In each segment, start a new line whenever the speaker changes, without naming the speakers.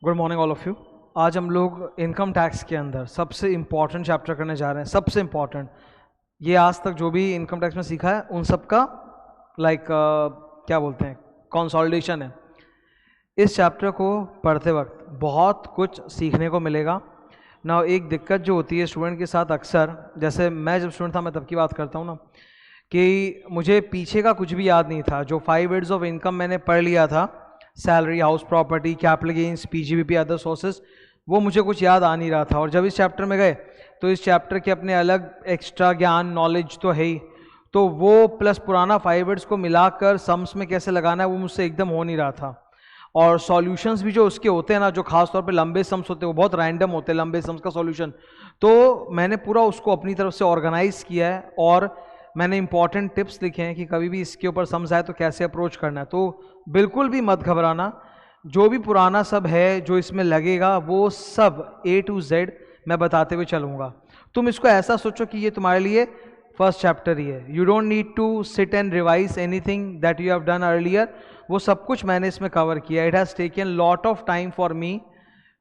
Good morning all of you. आज हम लोग इनकम टैक्स के अंदर सबसे इम्पॉर्टेंट चैप्टर करने जा रहे हैं। सबसे इम्पॉर्टेंट, ये आज तक जो भी इनकम टैक्स में सीखा है उन सब का क्या बोलते हैं, कंसोलिडेशन है। इस चैप्टर को पढ़ते वक्त बहुत कुछ सीखने को मिलेगा ना। एक दिक्कत जो होती है स्टूडेंट के साथ अक्सर, जैसे मैं जब स्टूडेंट था मैं तब की बात करता हूँ ना, कि मुझे पीछे का कुछ भी याद नहीं था। जो 5 एड्स ऑफ इनकम मैंने पढ़ लिया था, salary, house property, capital gains, PGBP, other sources, वो मुझे कुछ याद आ नहीं रहा था। और जब इस चैप्टर में गए तो इस चैप्टर के अपने अलग एक्स्ट्रा ज्ञान, नॉलेज तो है ही, तो वो प्लस पुराना 5 एड्स को मिलाकर सम्स में कैसे लगाना है वो मुझसे एकदम हो नहीं रहा था। और सॉल्यूशंस भी जो उसके होते हैं ना, जो खास तौर पे लंबे सम्स होते हैं, वो बहुत रैंडम होते हैं लंबे सम्स का सॉल्यूशन। तो मैंने पूरा उसको अपनी तरफ से ऑर्गेनाइज किया है और मैंने इंपॉर्टेंट टिप्स लिखे हैं कि कभी भी इसके ऊपर सम्स आए तो कैसे अप्रोच करना है। तो बिल्कुल भी मत घबराना, जो भी पुराना सब है जो इसमें लगेगा वो सब A to Z मैं बताते हुए चलूँगा। तुम इसको ऐसा सोचो कि ये तुम्हारे लिए फर्स्ट चैप्टर ही है। You don't need to sit and revise anything that you have done earlier. वो सब कुछ मैंने इसमें कवर किया। It has taken lot of time for me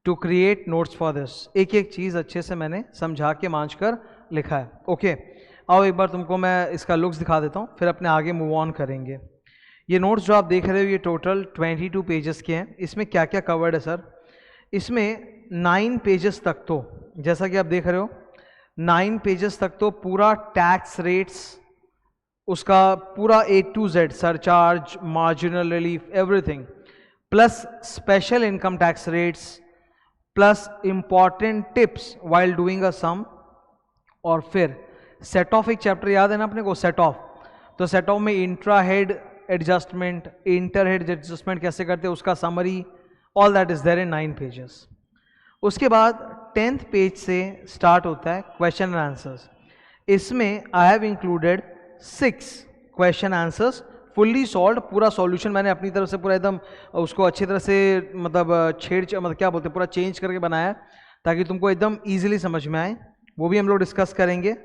to create notes for this. एक एक चीज़ अच्छे से मैंने समझा के मांझ कर लिखा है। ओके, आओ एक बार तुमको मैं इसका लुक्स दिखा देता हूँ, फिर अपने आगे मूव ऑन करेंगे। ये नोट्स जो आप देख रहे हो ये टोटल 22 पेजेस के हैं। इसमें क्या क्या कवर्ड है सर? इसमें 9 पेजेस तक तो, जैसा कि आप देख रहे हो, 9 पेजेस तक तो पूरा टैक्स रेट्स, उसका पूरा A to Z, surcharge, marginal relief, everything, plus special income tax rates, plus important tips while doing a sum, और फिर सेट ऑफ एक चैप्टर याद है ना अपने को, सेट ऑफ। तो सेट ऑफ में intra head adjustment, inter head adjustment कैसे करते हैं उसका summary, all that is there in 9 pages. उसके बाद 10th पेज से स्टार्ट होता है क्वेश्चन एंड आंसर्स। इसमें I have included 6 question answers fully solve. पूरा सॉल्यूशन मैंने अपनी तरफ से पूरा एकदम उसको अच्छी तरह से मतलब क्या बोलते हैं, पूरा चेंज करके बनाया ताकि तुमको एकदम ईजिली समझ में आए। वो भी हम लोग डिस्कस करेंगे।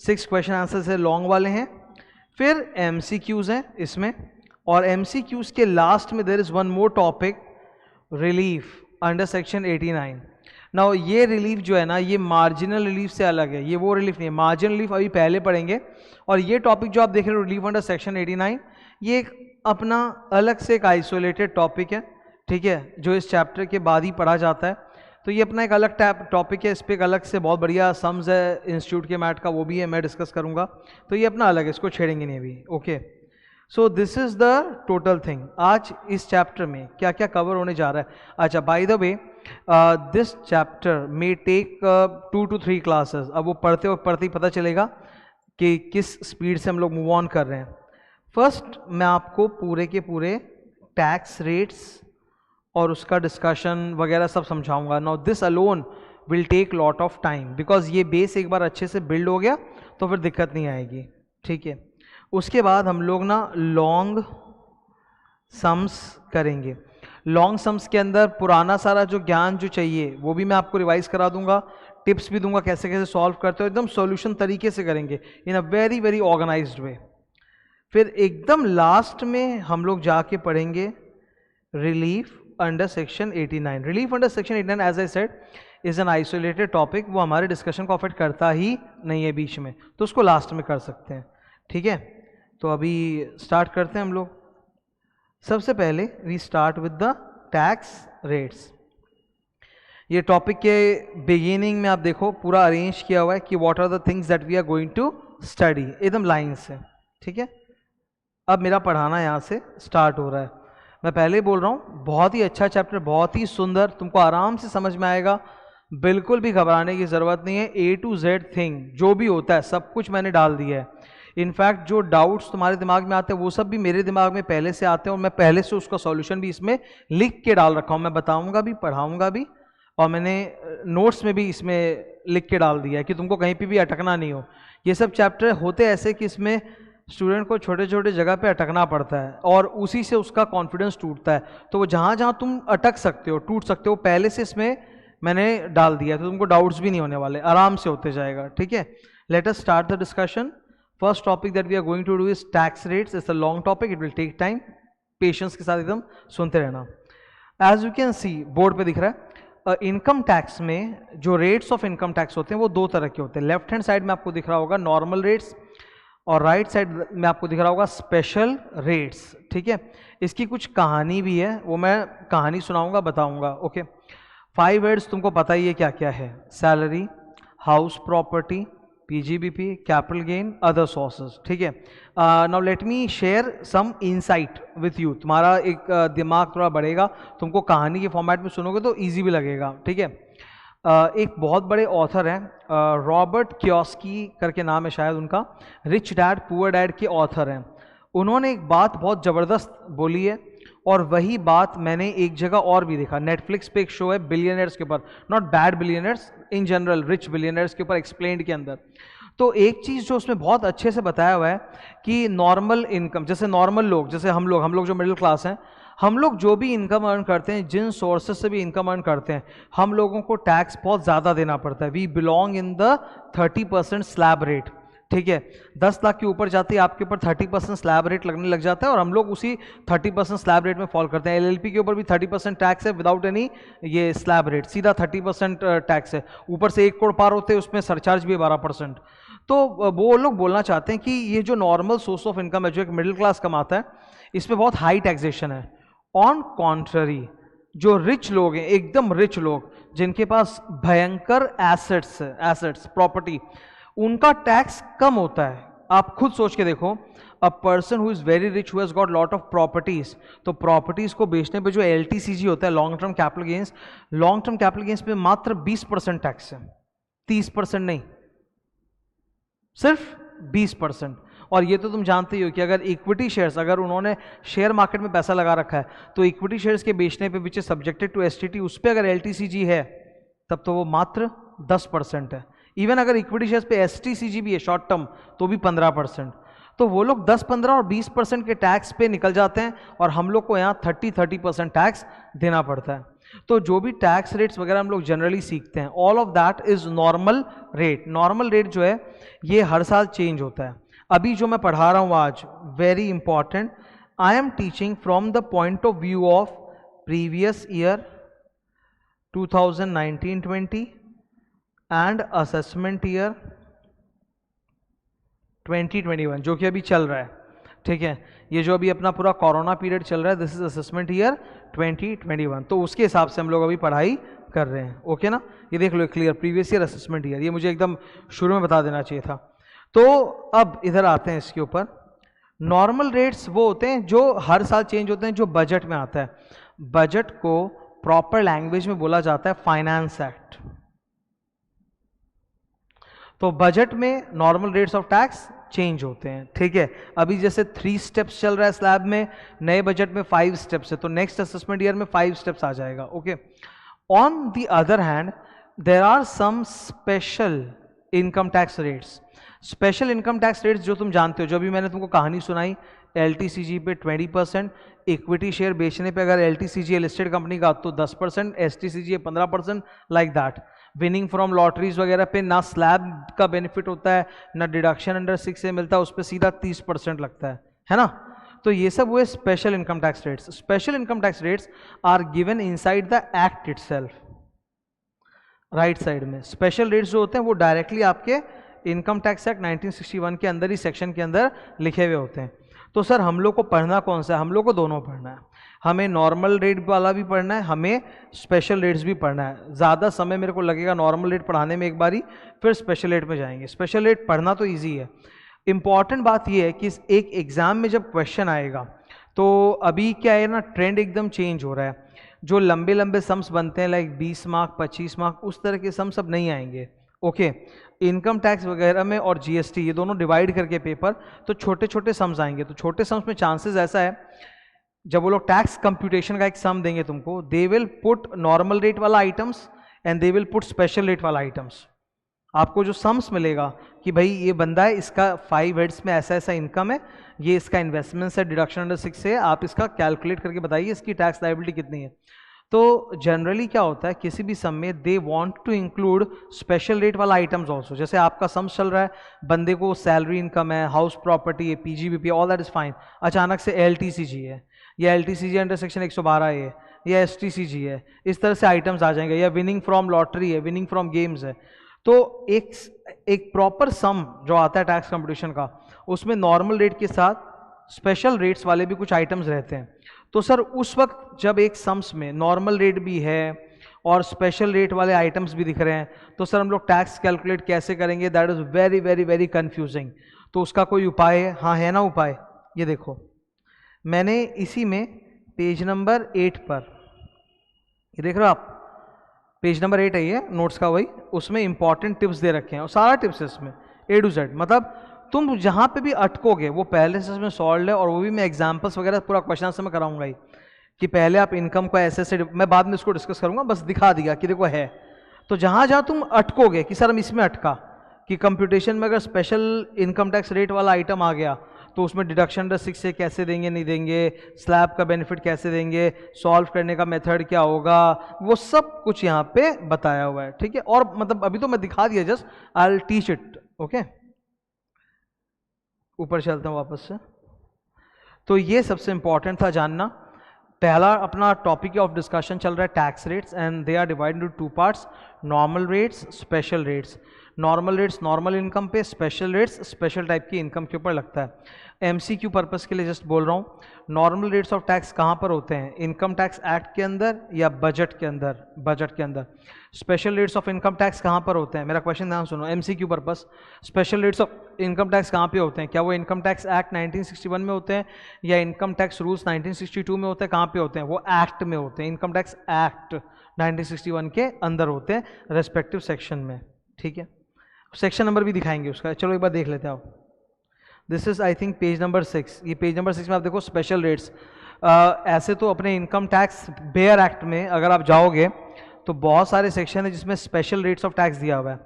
6 क्वेश्चन आंसर से लॉन्ग वाले हैं। फिर MCQs हैं इसमें, और MCQs के लास्ट में there is one more topic, relief under section 89। Now ये रिलीफ जो है ना, ये मार्जिनल रिलीफ से अलग है। ये वो रिलीफ नहीं है, मार्जिनल रिलीफ अभी पहले पढ़ेंगे। और ये टॉपिक जो आप देख रहे हो, रिलीफ अंडर सेक्शन 89, ये एक अपना अलग से एक आइसोलेटेड टॉपिक है, ठीक है, जो इस चैप्टर के बाद ही पढ़ा जाता है। तो ये अपना एक अलग टॉपिक है, इस पर एक अलग से बहुत बढ़िया सम्स है इंस्टीट्यूट के मैट का, वो भी है, मैं डिस्कस करूंगा। तो ये अपना अलग है, इसको छेड़ेंगे नहीं अभी। Okay, so this is the total thing. आज इस चैप्टर में क्या क्या कवर होने जा रहा है। अच्छा, by the way, this chapter may take 2 to 3 classes. अब वो पढ़ते वक्त पढ़ते ही पता चलेगा कि किस स्पीड से हम लोग मूव ऑन कर रहे हैं। फर्स्ट मैं आपको पूरे के पूरे टैक्स रेट्स और उसका डिस्कशन वगैरह सब समझाऊंगा। Now this alone will take lot of time, because ये बेस एक बार अच्छे से बिल्ड हो गया तो फिर दिक्कत नहीं आएगी, ठीक है। उसके बाद हम लोग ना लॉन्ग सम्स करेंगे। लॉन्ग सम्स के अंदर पुराना सारा जो ज्ञान जो चाहिए वो भी मैं आपको रिवाइज करा दूंगा, टिप्स भी दूंगा कैसे कैसे सॉल्व करते हो, एकदम सॉल्यूशन तरीके से करेंगे in a very very organised way. फिर एकदम लास्ट में हम लोग जाके पढ़ेंगे relief under section 89। Relief under section 89 as I said is an isolated topic, वो हमारे डिस्कशन को अफेक्ट करता ही नहीं है बीच में, तो उसको लास्ट में कर सकते हैं, ठीक है। तो अभी स्टार्ट करते हैं हम लोग। सबसे पहले we start with the tax rates. ये टॉपिक के बिगिनिंग में आप देखो पूरा अरेंज किया हुआ है कि what are the things that we are going to study, एकदम लाइन से, ठीक है। अब मेरा पढ़ाना यहाँ से स्टार्ट हो रहा है। मैं पहले ही बोल रहा हूँ, बहुत ही अच्छा चैप्टर, बहुत ही सुंदर, तुमको आराम से समझ में आएगा, बिल्कुल भी घबराने की ज़रूरत नहीं है। A to Z थिंग जो भी होता है सब कुछ मैंने डाल दिया है। इनफैक्ट जो डाउट्स तुम्हारे दिमाग में आते हैं वो सब भी मेरे दिमाग में पहले से आते हैं, और मैं पहले से उसका सॉल्यूशन भी इसमें लिख के डाल रखा हूँ। मैं बताऊँगा भी, पढ़ाऊँगा भी, और मैंने नोट्स में भी इसमें लिख के डाल दिया है कि तुमको कहीं पर भी अटकना नहीं हो। ये सब चैप्टर होते ऐसे कि इसमें स्टूडेंट को छोटे छोटे जगह पे अटकना पड़ता है और उसी से उसका कॉन्फिडेंस टूटता है। तो वो जहाँ जहाँ तुम अटक सकते हो, टूट सकते हो, पहले से इसमें मैंने डाल दिया, तो तुमको डाउट्स भी नहीं होने वाले, आराम से होते जाएगा, ठीक है। Let us start the discussion. First topic that we are going to do is tax rates. It's a long topic, it will take time, patience के साथ एकदम सुनते रहना। As you can see board पे दिख रहा है, इनकम टैक्स में जो रेट्स ऑफ इनकम टैक्स होते हैं वो दो तरह के होते हैं। लेफ्ट हैंड साइड में आपको दिख रहा होगा नॉर्मल रेट्स और राइट साइड में आपको दिख रहा होगा स्पेशल रेट्स। ठीक है, इसकी कुछ कहानी भी है, वो मैं कहानी सुनाऊंगा, बताऊंगा। ओके, 5 हेड्स तुमको पता ही है क्या क्या है, salary, house property, PGBP, capital gain, other sources. ठीक है, now let me share some insight with you. तुम्हारा एक दिमाग थोड़ा बढ़ेगा, तुमको कहानी के फॉर्मेट में सुनोगे तो इजी भी लगेगा। ठीक है, एक बहुत बड़े ऑथर हैं, रॉबर्ट कियोस्की करके नाम है शायद उनका, रिच डैड पुअर डैड के ऑथर हैं। उन्होंने एक बात बहुत ज़बरदस्त बोली है और वही बात मैंने एक जगह और भी देखा। नेटफ्लिक्स पे एक शो है बिलियनर्स के ऊपर, not bad billionaires, in general rich billionaires के ऊपर एक्सप्लेन्ड के अंदर। तो एक चीज़ जो उसमें बहुत अच्छे से बताया हुआ है कि नॉर्मल इनकम, जैसे नॉर्मल लोग, जैसे हम लोग जो मिडिल क्लास हैं, हम लोग जो भी इनकम अर्न करते हैं, जिन सोर्सेज से भी इनकम अर्न करते हैं, हम लोगों को टैक्स बहुत ज़्यादा देना पड़ता है। We belong in the 30% slab rate. ठीक है, 10 लाख के ऊपर जाती है आपके ऊपर 30% स्लैब रेट लगने लग जाता है और हम लोग उसी 30% स्लैब रेट में फॉल करते हैं। एलएलपी के ऊपर भी 30% टैक्स है विदाउट एनी ये स्लैब रेट, सीधा 30% टैक्स है। ऊपर से 1 करोड़ पार होते हैं, उसमें सरचार्ज भी है 12%। तो वो लोग बोलना चाहते हैं कि ये जो नॉर्मल सोर्स ऑफ इनकम है जो एक मिडिल क्लास कमाता है, इसमें बहुत हाई टैक्सेशन है। ऑन कॉन्ट्ररी जो रिच लोग हैं, एकदम रिच लोग जिनके पास भयंकर एसेट्स प्रॉपर्टी, उनका टैक्स कम होता है। आप खुद सोच के देखो, a person who is very rich who has got lot of properties, तो प्रॉपर्टीज को बेचने पे जो एलटीसीजी होता है, लॉन्ग टर्म कैपिटल गेन्स पे मात्र 20% टैक्स है, 30% नहीं, सिर्फ 20%। और ये तो तुम जानते ही हो कि अगर इक्विटी शेयर्स, अगर उन्होंने शेयर मार्केट में पैसा लगा रखा है तो इक्विटी शेयर्स के बेचने पे which is subjected to STT, उस पर अगर एलटीसीजी है तब तो वो मात्र 10% है। इवन अगर इक्विटी शेयर्स पे एसटीसीजी भी है शॉर्ट टर्म तो भी 15%। तो वो लोग 10, 15 और 20% के टैक्स पे निकल जाते हैं और हम लोग को यहाँ 30% टैक्स देना पड़ता है। तो जो भी टैक्स रेट्स वगैरह हम लोग जनरली सीखते हैं, all of that is normal rate. Normal rate जो है ये हर साल चेंज होता है। अभी जो मैं पढ़ा रहा हूँ आज, very important, I am teaching from the point of view of previous year 2019-20 and assessment year 2021 जो कि अभी चल रहा है। ठीक है, ये जो अभी अपना पूरा कोरोना पीरियड चल रहा है, दिस इज असेसमेंट ईयर 2021, तो उसके हिसाब से हम लोग अभी पढ़ाई कर रहे हैं। ओके ना, ये देख लो clear, previous year assessment year, ये मुझे एकदम शुरू में बता देना चाहिए था। तो अब इधर आते हैं इसके ऊपर। नॉर्मल रेट्स वो होते हैं जो हर साल चेंज होते हैं, जो बजट में आता है। बजट को प्रॉपर लैंग्वेज में बोला जाता है फाइनेंस एक्ट। तो बजट में normal rates of tax change होते हैं। ठीक है, अभी जैसे 3 स्टेप्स चल रहा है स्लैब में, नए बजट में 5 स्टेप्स है, तो नेक्स्ट असेसमेंट ईयर में 5 स्टेप्स आ जाएगा। Okay, on the other hand there are some special income tax rates. Special income tax rates जो तुम जानते हो, जो भी मैंने तुमको कहानी सुनाई, एलटीसीजी पे 20%, इक्विटी शेयर बेचने पे अगर एलटीसीजी लिस्टेड कंपनी का तो 10%, STCG 15%, like that. Winning from lotteries वगैरह पे ना स्लैब का बेनिफिट होता है, ना डिडक्शन अंडर 6A मिलता है, उस पर सीधा 30% लगता है ना। तो ये सब हुए special income tax rates. Special income tax rates are given inside the act itself. Right side में स्पेशल रेट्स जो होते हैं वो डायरेक्टली आपके इनकम टैक्स एक्ट 1961 के अंदर ही सेक्शन के अंदर लिखे हुए होते हैं। तो सर हम लोग को पढ़ना कौन सा है? हम लोग को दोनों पढ़ना है। हमें नॉर्मल रेट वाला भी पढ़ना है, हमें स्पेशल रेट्स भी पढ़ना है। ज़्यादा समय मेरे को लगेगा नॉर्मल रेट पढ़ाने में एक बारी, फिर स्पेशल रेट में जाएंगे। स्पेशल रेट पढ़ना तो ईजी है। इंपॉर्टेंट बात यह है कि एक एग्ज़ाम में जब क्वेश्चन आएगा तो अभी क्या है ना, ट्रेंड एकदम चेंज हो रहा है। जो लंबे लंबे सम्स बनते हैं लाइक 20 मार्क 25 मार्क, उस तरह के सम्स अब नहीं आएंगे। ओके, इनकम टैक्स वगैरह में और जीएसटी ये दोनों डिवाइड करके पेपर, तो छोटे छोटे सम्स आएंगे। तो छोटे सम्स में चांसेस ऐसा है, जब वो लोग टैक्स कंप्यूटेशन का एक सम देंगे तुमको, they will put normal rate वाला items and they will put special rate वाला आइटम्स। आपको जो सम्स मिलेगा कि भाई ये बंदा है, इसका 5 हेड्स में ऐसा ऐसा इनकम है, ये इसका इन्वेस्टमेंट्स है, डिडक्शन अंडर 6 है, आप इसका कैलकुलेट करके बताइए इसकी टैक्स लायबिलिटी कितनी है। तो जनरली क्या होता है, किसी भी सम में they want to include special rate वाला आइटम्स ऑल्सो। जैसे आपका सम चल रहा है, बंदे को सैलरी इनकम है, हाउस प्रॉपर्टी है, PGBP, all that is fine. अचानक से एलटीसीजी है, या एलटीसीजी अंडर सेक्शन 112 है, या STCG है, इस तरह से आइटम्स आ जाएंगे, या विनिंग फ्रॉम लॉटरी है, विनिंग फ्रॉम गेम्स है। तो एक प्रॉपर सम जो आता है टैक्स कंपटीशन का, उसमें नॉर्मल रेट के साथ स्पेशल रेट्स वाले भी कुछ आइटम्स रहते हैं। तो सर उस वक्त जब एक सम्स में नॉर्मल रेट भी है और स्पेशल रेट वाले आइटम्स भी दिख रहे हैं, तो सर हम लोग टैक्स कैलकुलेट कैसे करेंगे? That is very very very confusing. तो उसका कोई उपाय है? हाँ है ना उपाय। ये देखो, मैंने इसी में पेज नंबर 8 पर, ये देख रहे हो आप, पेज नंबर 8 है ये नोट्स का, वही उसमें इंपॉर्टेंट टिप्स दे रखे हैं और सारा टिप्स है इसमें A to Z। मतलब तुम जहां पे भी अटकोगे वो पहले से इसमें सॉल्व है, और वो भी मैं एग्जांपल्स वगैरह पूरा क्वेश्चन आंसर में कराऊंगा ही, कि पहले आप इनकम को ऐसे मैं बाद में इसको डिस्कस करूंगा, बस दिखा दिया कि देखो है। तो जहां जहां तुम अटकोगे कि सर हम इसमें अटका, कि कंप्यूटेशन में अगर स्पेशल इनकम टैक्स रेट वाला आइटम आ गया तो उसमें डिडक्शन अंडर 6 से कैसे देंगे, नहीं देंगे, स्लैब का बेनिफिट कैसे देंगे, सॉल्व करने का मेथड क्या होगा, वो सब कुछ यहाँ पे बताया हुआ है। ठीक है, और मतलब अभी तो मैं दिखा दिया, just I will teach it. Okay, ऊपर चलता हूँ वापस से। तो ये सबसे इंपॉर्टेंट था जानना। पहला अपना टॉपिक ऑफ डिस्कशन चल रहा है tax rates, and they are divided into 2 parts, normal rates, special rates. Normal rates normal income पे, स्पेशल रेट्स स्पेशल टाइप की इनकम के ऊपर लगता है। MCQ पर्पस के लिए जस्ट बोल रहा हूँ, नॉर्मल रेट्स ऑफ टैक्स कहाँ पर होते हैं? इनकम टैक्स एक्ट के अंदर या बजट के अंदर? बजट के अंदर। Special rates of income tax कहाँ पर होते हैं? मेरा क्वेश्चन ध्यान सुनो, MCQ purpose. Special rates of income tax कहाँ पे होते हैं? क्या वो इनकम टैक्स एक्ट 1961 में होते हैं, या इनकम टैक्स रूल्स 1962 में होते हैं? कहाँ पे होते हैं? वो एक्ट में होते हैं, इनकम टैक्स एक्ट 1961 के अंदर होते हैं, रेस्पेक्टिव सेक्शन में। ठीक है, सेक्शन नंबर भी दिखाएंगे उसका, चलो एक बार देख लेते हैं आप। This is I think page number 6। ये पेज नंबर 6 में आप देखो स्पेशल रेट्स। ऐसे तो अपने इनकम टैक्स बेयर एक्ट में अगर आप जाओगे तो बहुत सारे सेक्शन है जिसमें स्पेशल रेट्स ऑफ टैक्स दिया हुआ है,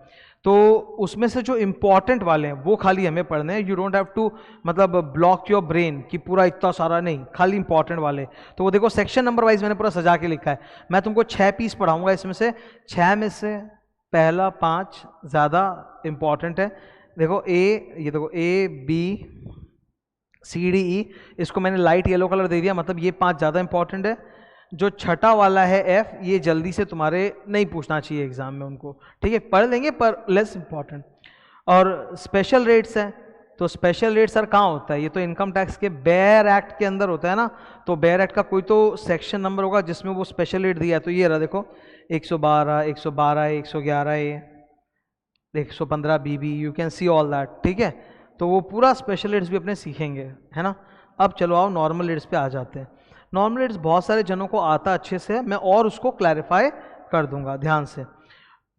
तो उसमें से जो इंपॉर्टेंट वाले हैं वो खाली हमें पढ़ने हैं। यू डोंट हैव टू मतलब ब्लॉक योर ब्रेन कि पूरा इतना सारा नहीं, खाली इंपॉर्टेंट वाले। तो वो देखो सेक्शन नंबर वाइज मैंने पूरा सजा के लिखा है। मैं तुमको 6 पीस पढ़ाऊंगा, इसमें से 6 में से पहला 5 ज़्यादा इंपॉर्टेंट है। देखो ये देखो ABCDE, इसको मैंने लाइट येलो कलर दे दिया, मतलब ये 5 ज़्यादा इंपॉर्टेंट है। जो छठा वाला है F, ये जल्दी से तुम्हारे नहीं पूछना चाहिए एग्जाम में उनको, ठीक है, पढ़ लेंगे पर लेस इंपॉर्टेंट। और स्पेशल रेट्स है, तो स्पेशल रेट सर कहाँ होता है? ये तो इनकम टैक्स के बेयर एक्ट के अंदर होता है ना, तो बेयर एक्ट का कोई तो सेक्शन नंबर होगा जिसमें वो स्पेशल रेट दिया है। तो ये रहा देखो 112, 112A, 111A, 115BB, you can see all that. ठीक है, तो वो पूरा स्पेशल रेट्स भी अपने सीखेंगे, है ना। अब चलो आओ नॉर्मल रेट्स पे आ जाते हैं। नॉर्मल रेट्स बहुत सारे जनों को आता अच्छे से, मैं और उसको क्लैरिफाई कर दूंगा ध्यान से।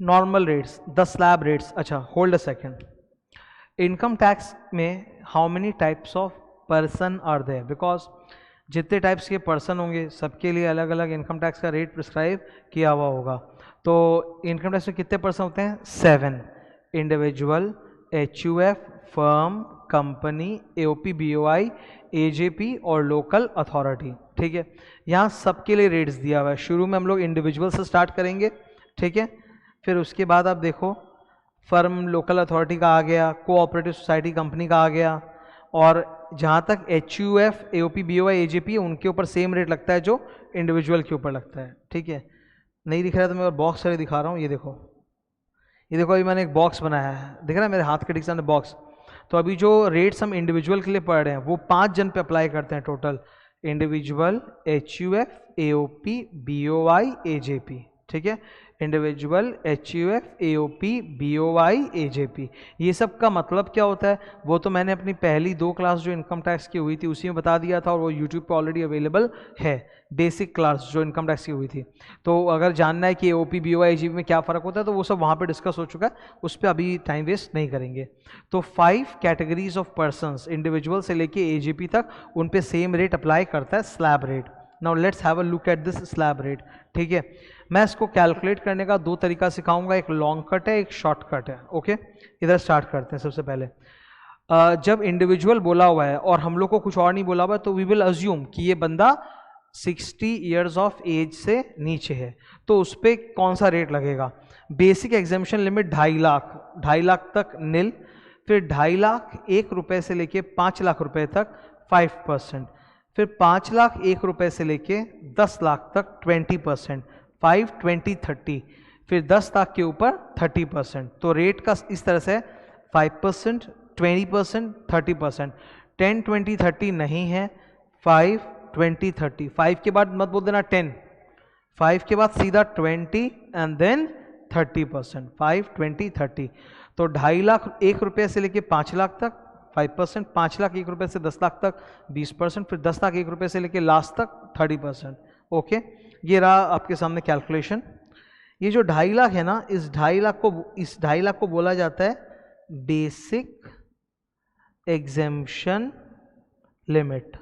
Normal rates, the slab rates. अच्छा hold a second, income tax में how many types of person are there? Because जितने टाइप्स के पर्सन होंगे सबके लिए अलग अलग इनकम टैक्स का रेट प्रिस्क्राइब किया हुआ होगा। तो इनकम टैक्स में कितने पर्सन होते हैं? 7। Individual, HUF, firm, company, AOP, BOI, AJP और लोकल अथॉरिटी। ठीक है, यहाँ सबके लिए रेट्स दिया हुआ है। शुरू में हम लोग इंडिविजुअल से स्टार्ट करेंगे, ठीक है, फिर उसके बाद आप देखो फर्म, लोकल अथॉरिटी का आ गया, कोऑपरेटिव सोसाइटी, कंपनी का आ गया, और जहाँ तक HUF, AOP, BOI, AJP है उनके ऊपर सेम रेट लगता है जो इंडिविजुअल के ऊपर लगता है। ठीक है, नहीं दिख रहा है तो मैं बॉक्स से दिखा रहा हूँ, ये देखो, ये देखो अभी मैंने एक बॉक्स बनाया है, दिख रहा है मेरे हाथ के ठीक सामने बॉक्स। तो अभी जो रेट्स हम इंडिविजुअल के लिए पढ़ रहे हैं वो 5 जन पे अप्लाई करते हैं total, individual, HUF, AOP, BOI, AJP। ठीक है, individual, HUF, AOP, BOI, AJP, ये सब का मतलब क्या होता है वो तो मैंने अपनी पहली 2 क्लास जो इनकम टैक्स की हुई थी उसी में बता दिया था, और वो यूट्यूब पे ऑलरेडी अवेलेबल है, बेसिक क्लास जो इनकम टैक्स की हुई थी। तो अगर जानना है कि AOP, BOI, AJP में क्या फ़र्क होता है तो वो सब वहाँ पे डिस्कस हो चुका है, उस पर अभी टाइम वेस्ट नहीं करेंगे। तो 5 कैटेगरीज ऑफ पर्सनस, इंडिविजुअल से लेके AJP तक, उन पे सेम रेट अप्लाई करता है, slab rate. Now let's have a look at this slab rate. ठीक है, मैं इसको कैलकुलेट करने का 2 तरीका सिखाऊंगा, एक लॉन्ग कट है, एक शॉर्ट कट है। ओके, इधर स्टार्ट करते हैं। सबसे पहले जब इंडिविजुअल बोला हुआ है और हम लोग को कुछ और नहीं बोला हुआ है तो वी विल अज्यूम कि ये बंदा 60 ईयर्स ऑफ एज से नीचे है, तो उस पर कौन सा रेट लगेगा? Basic exemption limit 2.5 lakh, 2.5 lakh तक नील, फिर 2.5 लाख 1 रुपये से लेके 5 लाख रुपए तक 5%, फिर 5 लाख 1 रुपए से लेके 10 लाख तक 20%, 5, 20, 30, फिर 10 लाख के ऊपर 30%। तो रेट का इस तरह से 5%, 20%, 30%, 10, 20, 30 नहीं है, 5, 20, 30, 5 के बाद मत बोल देना 10, 5 के बाद सीधा 20 एंड देन 30%, 5, 20, 30। तो 2.5 लाख 1 रुपये से लेके 5 लाख तक 5%, 5 लाख 1 रुपये से 10 लाख तक 20%, फिर 10 लाख 1 रुपये से लेके लास्ट तक 30%। ओके, ये रहा आपके सामने कैलकुलेशन। ये जो 2.5 लाख है ना, इस 2.5 लाख को बोला जाता है बेसिक एग्जेम्पशन लिमिट।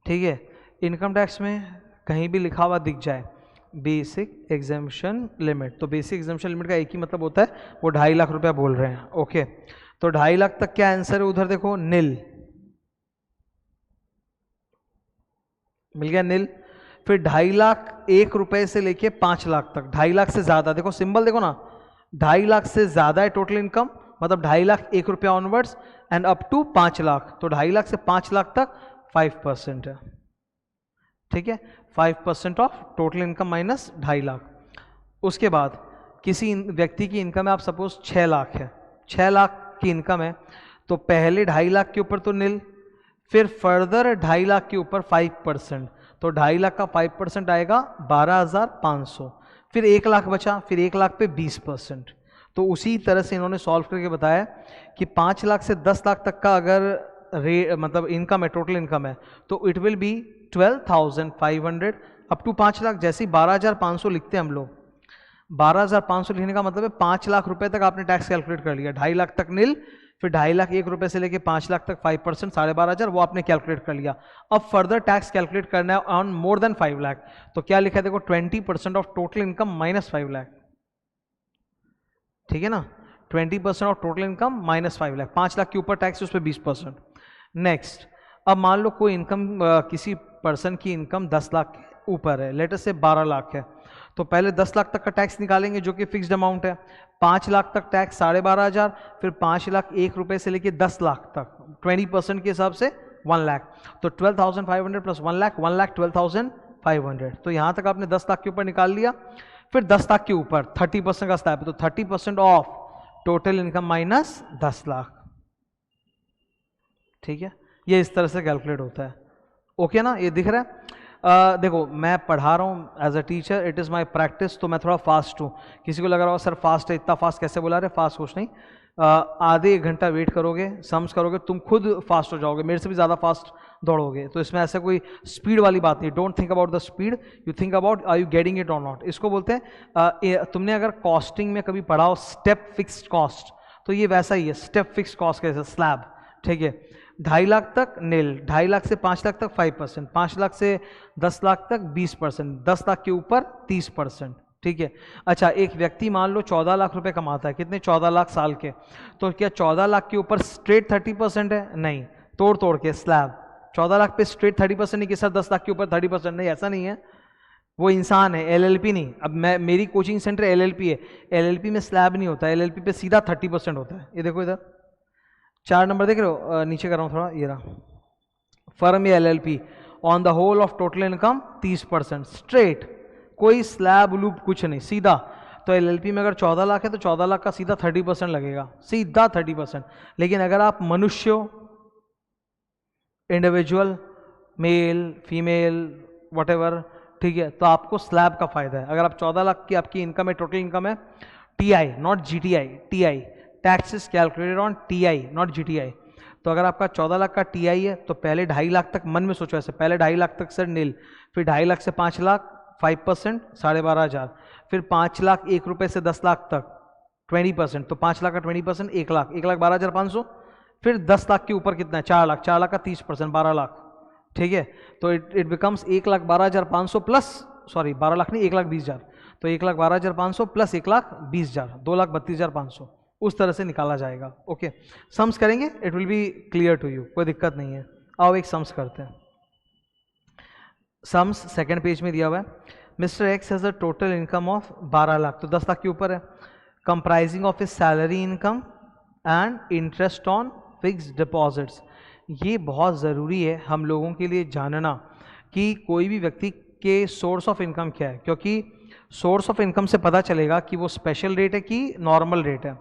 ठीक है, इनकम टैक्स में कहीं भी लिखा हुआ दिख जाए बेसिक एग्जेम्पशन लिमिट, तो बेसिक एग्जेम्पशन लिमिट का एक ही मतलब होता है, वो 2.5 लाख रुपया बोल रहे हैं। ओके, तो 2.5 लाख तक क्या आंसर है, उधर देखो नील मिल गया, नील। फिर 2.5 लाख 1 रुपए से लेके 5 लाख तक, 2.5 लाख से ज्यादा, देखो सिंबल देखो ना, 2.5 लाख से ज्यादा है टोटल इनकम, मतलब 2.5 लाख 1 रुपया onwards and up to 5 lakh, तो 2.5 लाख से 5 लाख तक 5% है। ठीक है, 5% of total income minus 2.5 lakh. उसके बाद किसी व्यक्ति की इनकम है, आप सपोज 6 लाख है, 6 लाख की इनकम है, तो पहले 2.5 लाख के ऊपर तो नील, फिर फर्दर 2.5 लाख के ऊपर 5%, तो 2.5 लाख का 5% आएगा 12,500, फिर 1 लाख बचा, फिर 1 लाख पे 20%। तो उसी तरह से इन्होंने सॉल्व करके बताया कि 5 लाख से 10 लाख तक का अगर मतलब इनकम है, टोटल इनकम है, तो it will be 12,500 up to 5 lakh. जैसे ही 12,500 लिखते हैं हम लोग, 12,500 लिखने का मतलब है 5 लाख रुपए तक आपने टैक्स कैलकुलेट कर लिया, 2.5 लाख तक नील, फिर 2.5 लाख 1 रुपए से लेके 5 लाख तक 5%, 12,500 वो आपने कैलकुलेट कर लिया। अब फर्दर टैक्स कैलकुलेट करना है ऑन मोर देन 5 लाख, तो क्या लिखा है देखो, 20% of total income minus 5 lakh. ठीक है ना, 20% of total income minus 5 lakh, 5 lakh के ऊपर टैक्स उस पर 20%। नेक्स्ट, अब मान लो कोई इनकम किसी पर्सन की इनकम 10 लाख के ऊपर है, लेटर से 12 लाख है, तो पहले 10 लाख तक का टैक्स निकालेंगे जो कि फिक्स्ड अमाउंट है, 5 लाख तक टैक्स 12,500, फिर 5 लाख 1 रुपए से लेके 10 लाख तक 20% के हिसाब से 1 लाख, तो 12,500 प्लस 1 लाख, 1,12,500। तो यहाँ तक आपने 10 लाख के ऊपर निकाल लिया। फिर 10 लाख के ऊपर 30% का स्लैब है, तो 30% of total income minus 10 lakh. ठीक है, ये इस तरह से कैलकुलेट होता है। ओके ना, ये दिख रहा है। देखो मैं पढ़ा रहा हूँ as a teacher, it is my practice, तो मैं थोड़ा फास्ट हूँ। किसी को लग रहा हो सर फास्ट है, इतना फास्ट कैसे बोला रहे, फास्ट कुछ नहीं, आधे 1 घंटा वेट करोगे, सम्स करोगे, तुम खुद फास्ट हो जाओगे, मेरे से भी ज़्यादा फास्ट दौड़ोगे। तो इसमें ऐसा कोई स्पीड वाली बात नहीं, don't think about the speed, you think about are you getting it और नॉट। इसको बोलते हैं, तुमने अगर कॉस्टिंग में कभी पढ़ा हो स्टेप फिक्स्ड कॉस्ट, तो ये वैसा ही है, स्टेप फिक्स्ड कॉस्ट कैसे स्लैब। ठीक है, 2.5 लाख तक नील, 2.5 लाख से 5 लाख तक 5%, 5 लाख से 10 लाख तक 20%, 10 लाख के ऊपर 30%। ठीक है, अच्छा एक व्यक्ति मान लो 14 लाख रुपए कमाता है, कितने, 14 लाख साल के, तो क्या 14 लाख के ऊपर स्ट्रेट 30% है, नहीं, तोड़ तोड़ के स्लैब। 14 लाख पे स्ट्रेट 30% नहीं कि सर 10 लाख के ऊपर 30%, नहीं, ऐसा नहीं है, वो इंसान है, एलएलपी नहीं। अब मेरी कोचिंग सेंटर एलएलपी है, एलएलपी में स्लैब नहीं होता, एलएलपी पे सीधा 30% होता है। ये देखो इधर 4 नंबर देख रहे हो, नीचे कर रहा हूँ थोड़ा, ये रहा, फर्म या LLP on the whole of total income 30% straight, कोई स्लैब लूप कुछ नहीं, सीधा। तो एलएलपी में अगर 14 लाख है तो 14 लाख का सीधा 30% लगेगा, सीधा 30%। लेकिन अगर आप मनुष्य हो, इंडिविजुअल, मेल फीमेल वटेवर, ठीक है, तो आपको स्लैब का फायदा है। अगर आप 14 लाख की आपकी इनकम है, टोटल इनकम है, TI not GTI, TI taxes calculated on TI not GTI, तो अगर आपका 14 लाख का टीआई है तो पहले 2.5 लाख तक, मन में सोचो ऐसे, पहले 2.5 लाख तक सर नील, फिर 2.5 लाख से 5 लाख 5%, 12,500, फिर 5 लाख 1 रुपए से 10 लाख तक 20%, तो 5 लाख का 20% 1 लाख, 1,12,500, फिर 10 लाख के ऊपर कितना है, 4 लाख, 4 लाख का 30% 12 लाख। ठीक है, तो it becomes 1,12,500 plus, sorry 12 lakh नहीं, 1,20,000, तो 1,12,500 प्लस 1,20,000, 2,32,500, उस तरह से निकाला जाएगा। ओके, सम्स करेंगे, it will be clear to you, कोई दिक्कत नहीं है। आओ एक सम्स करते हैं। सम्स सेकंड पेज में दिया हुआ है, mister x has a total income of 12 lakh, तो 10 लाख के ऊपर है, comprising of his salary income and interest on fixed deposits, ये बहुत ज़रूरी है हम लोगों के लिए जानना कि कोई भी व्यक्ति के सोर्स ऑफ इनकम क्या है, क्योंकि सोर्स ऑफ इनकम से पता चलेगा कि वो स्पेशल रेट है कि नॉर्मल रेट है।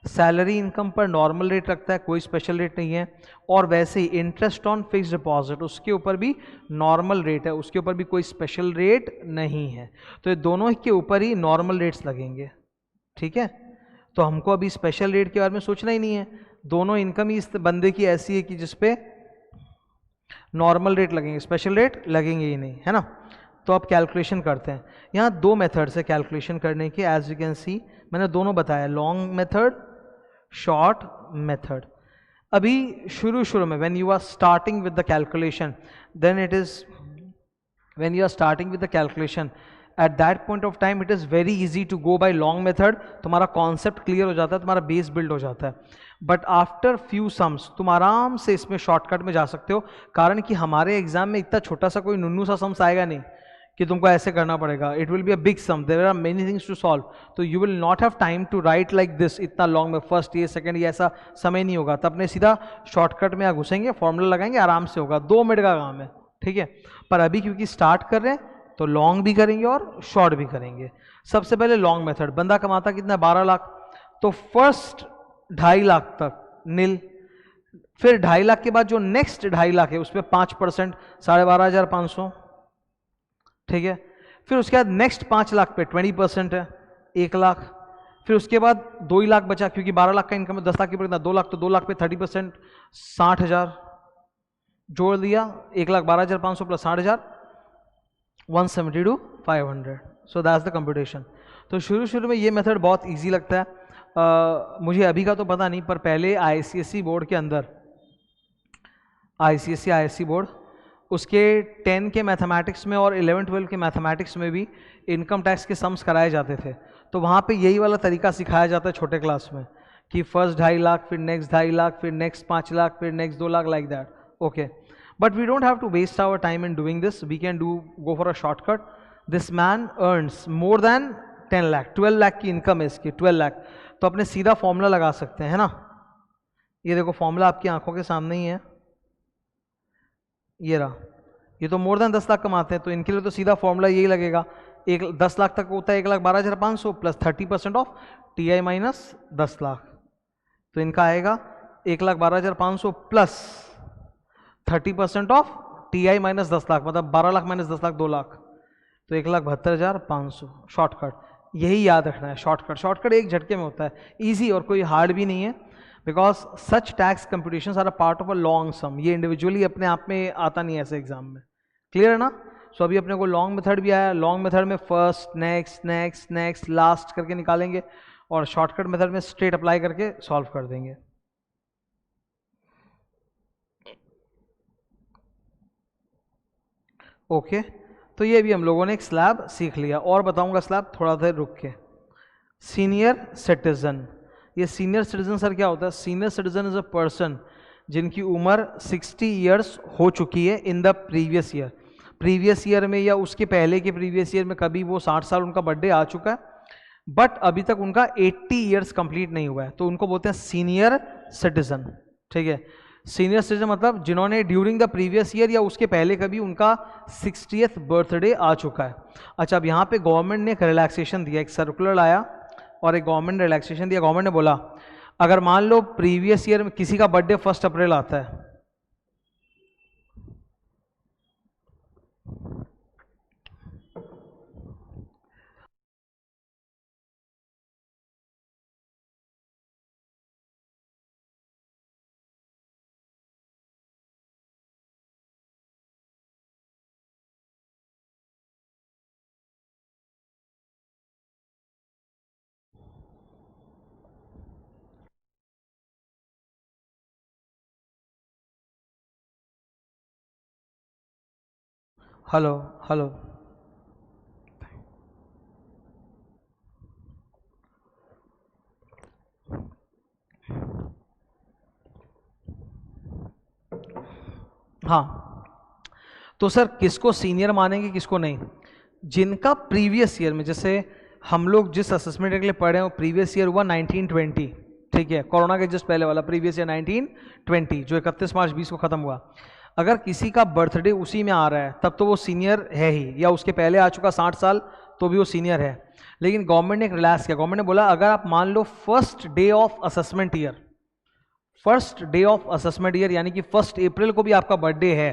सैलरी इनकम पर नॉर्मल रेट रखता है, कोई स्पेशल रेट नहीं है। और वैसे ही इंटरेस्ट ऑन फिक्स्ड डिपॉजिट, उसके ऊपर भी नॉर्मल रेट है, उसके ऊपर भी कोई स्पेशल रेट नहीं है। तो ये दोनों के ऊपर ही नॉर्मल रेट्स लगेंगे, ठीक है। तो हमको अभी स्पेशल रेट के बारे में सोचना ही नहीं है, दोनों इनकम ही इस बंदे की ऐसी है कि जिसपे नॉर्मल रेट लगेंगे, स्पेशल रेट लगेंगे ही नहीं, है ना। तो अब कैलकुलेशन करते हैं। यहाँ दो मेथड्स है कैलकुलेशन करने के, एज यू कैन सी मैंने दोनों बताया, लॉन्ग मेथड, शॉर्ट मेथड। अभी शुरू में when you are starting with the calculation, then it is when you are starting with the calculation, at that point of time it is very easy to go by long method. तुम्हारा concept clear हो जाता है, तुम्हारा base build हो जाता है। But after few sums तुम आराम से इसमें शॉर्टकट में जा सकते हो, कारण कि हमारे एग्जाम में इतना छोटा सा कोई नुन्नू सा सम्स आएगा नहीं कि तुमको ऐसे करना पड़ेगा। It will be a big sum, there are many things to solve, तो you will not have time to write like this इतना लॉन्ग में, फर्स्ट ये सेकंड ये, ऐसा समय नहीं होगा। तो अपने सीधा शॉर्टकट में घुसेंगे, फॉर्मूला लगाएंगे, आराम से होगा, 2 मिनट का काम है, ठीक है। पर अभी क्योंकि स्टार्ट कर रहे हैं तो लॉन्ग भी करेंगे और शॉर्ट भी करेंगे। सबसे पहले लॉन्ग मेथड, बंदा कमाता कितना, 12 लाख, तो फर्स्ट 2.5 लाख तक नील, फिर 2.5 लाख के बाद जो नेक्स्ट 2.5 लाख है उस पर 5%, 12,500, ठीक है। फिर उसके बाद नेक्स्ट 5 लाख पे 20% है, 1 लाख। फिर उसके बाद 2 ही लाख बचा, क्योंकि 12 लाख का इनकम है, 10 लाख के ऊपर 2 लाख, तो 2 लाख पे 30%, 60,000 जोड़ दिया, 1,12,500 plus 60,000, 170 to 500। So that's the computation. तो शुरू में ये मेथड बहुत इजी लगता है, मुझे अभी का तो पता नहीं, पर पहले ICSE बोर्ड के अंदर, ICSE बोर्ड, उसके 10 के मैथमेटिक्स में और 11-12 के मैथमेटिक्स में भी इनकम टैक्स के सम्स कराए जाते थे। तो वहाँ पे यही वाला तरीका सिखाया जाता है छोटे क्लास में, कि फर्स्ट 2.5 लाख, फिर नेक्स्ट 2.5 लाख, फिर नेक्स्ट 5 लाख, फिर next 2 lakh, like that, okay. But we don't have to waste our time in doing this. We can go for a shortcut. This man earns more than 10 lakh, 12 lakh की income है इसकी, 12 लाख। तो अपने सीधा formula लगा सकते हैं, है ना। ये देखो फॉर्मूला आपकी आंखों के सामने ही है, ये रहा। ये तो मोर देन 10 लाख कमाते हैं, तो इनके लिए तो सीधा फॉर्मूला यही लगेगा। 10 लाख तक होता है 1,12,500 plus 30% of TI minus 10 lakh, तो इनका आएगा 1,12,500 plus 30% of TI minus 10 lakh, मतलब 12 लाख माइनस 10 लाख 2 लाख, तो 1,72,500। शॉर्टकट यही याद रखना है, शॉर्टकट एक झटके में होता है, इजी और कोई हार्ड भी नहीं है। Because such tax computations are a part of a long sum, ये इंडिविजुअली अपने आप में आता नहीं है ऐसे एग्जाम में, क्लियर है ना। सो अभी अपने को लॉन्ग मेथड भी आया, लॉन्ग मेथड में first next next next last करके निकालेंगे, और शॉर्टकट मेथड में स्ट्रेट अप्लाई करके सॉल्व कर देंगे। ओके तो ये भी हम लोगों ने एक स्लैब सीख लिया, और बताऊंगा स्लैब थोड़ा देर रुक के। सीनियर सिटीजन, ये सीनियर सिटीजन सर क्या होता है? Senior citizen is a person जिनकी उम्र 60 ईयर्स हो चुकी है इन द प्रीवियस ईयर में या उसके पहले के प्रीवियस ईयर में, कभी वो 60 साल उनका बर्थडे आ चुका है, बट अभी तक उनका 80 ईयर्स कंप्लीट नहीं हुआ है, तो उनको बोलते हैं सीनियर सिटीजन, ठीक है। सीनियर सिटीजन मतलब जिन्होंने ड्यूरिंग द प्रीवियस ईयर या उसके पहले कभी उनका 60th बर्थडे आ चुका है। अच्छा, अब यहाँ पे गवर्नमेंट ने एक रिलैक्सेशन दिया, एक सर्कुलर लाया और एक गवर्नमेंट ने रिलैक्सेशन दिया। गवर्नमेंट ने बोला अगर मान लो प्रीवियस ईयर में किसी का बर्थडे 1 अप्रैल आता है, हेलो हेलो, हाँ, तो सर किसको सीनियर मानेंगे किसको नहीं? जिनका प्रीवियस ईयर में, जैसे हम लोग जिस असेसमेंट के लिए पढ़े हैं वो प्रीवियस ईयर हुआ 1920, ठीक है, कोरोना के जस्ट पहले वाला, प्रीवियस ईयर 1920 जो 31 मार्च 20 को खत्म हुआ। अगर किसी का बर्थडे उसी में आ रहा है तब तो वो सीनियर है ही, या उसके पहले आ चुका 60 साल तो भी वो सीनियर है। लेकिन गवर्नमेंट ने एक रिलैक्स किया, गवर्नमेंट ने बोला अगर आप मान लो first day of assessment year, first day of assessment year यानी कि 1 अप्रैल को भी आपका बर्थडे है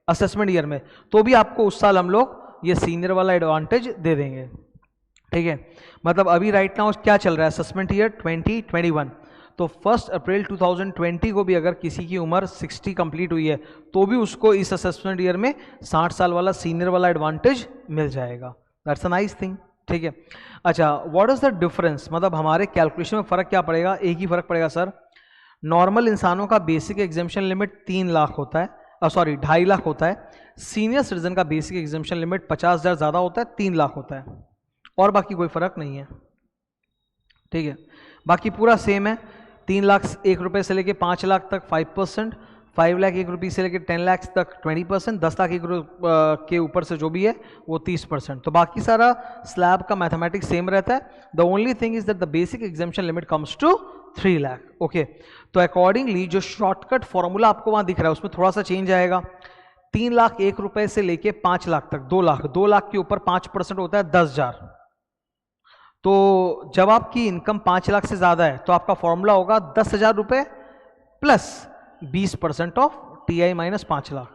असेसमेंट ईयर में, तो भी आपको उस साल हम लोग ये सीनियर वाला एडवांटेज दे देंगे। ठीक है, मतलब अभी राइट नाउ क्या चल रहा है, असेसमेंट ईयर 2021, तो 1 अप्रैल 2020 को भी अगर किसी की उम्र 60 कंप्लीट हुई है तो भी उसको इस असेसमेंट ईयर में 60 साल वाला सीनियर वाला एडवांटेज मिल जाएगा। That's a nice thing. ठीक है, अच्छा व्हाट इज द डिफरेंस, मतलब हमारे कैलकुलेशन में फर्क क्या पड़ेगा? एक ही फर्क पड़ेगा सर, नॉर्मल इंसानों का बेसिक एग्जामिशन लिमिट 3 लाख होता है, 2.5 लाख होता है। सीनियर सिटीजन का बेसिक एग्जामिशन लिमिट 50,000 ज़्यादा होता है, 3 लाख होता है, और बाकी कोई फर्क नहीं है। ठीक है, बाकी पूरा सेम है। 3 लाख 1 रुपये से लेके 5 लाख तक 5%, 5 लाख 1 रुपये से लेके 10 लाख तक 20%, 10 लाख 1 के ऊपर से जो भी है वो 30%। तो बाकी सारा स्लैब का मैथमेटिक्स सेम रहता है। The only thing is that the basic exemption limit comes to 3 lakh. Okay, तो अकॉर्डिंगली जो शॉर्टकट फॉर्मूला आपको वहां दिख रहा है उसमें थोड़ा सा चेंज आएगा। 3 लाख 1 रुपये से लेके 5 लाख तक 2 लाख, 2 लाख के ऊपर 5% होता है 10,000। तो जब आपकी इनकम 5 लाख से ज्यादा है तो आपका फॉर्मूला होगा 10,000 रुपये plus 20% of TI minus 5 lakh.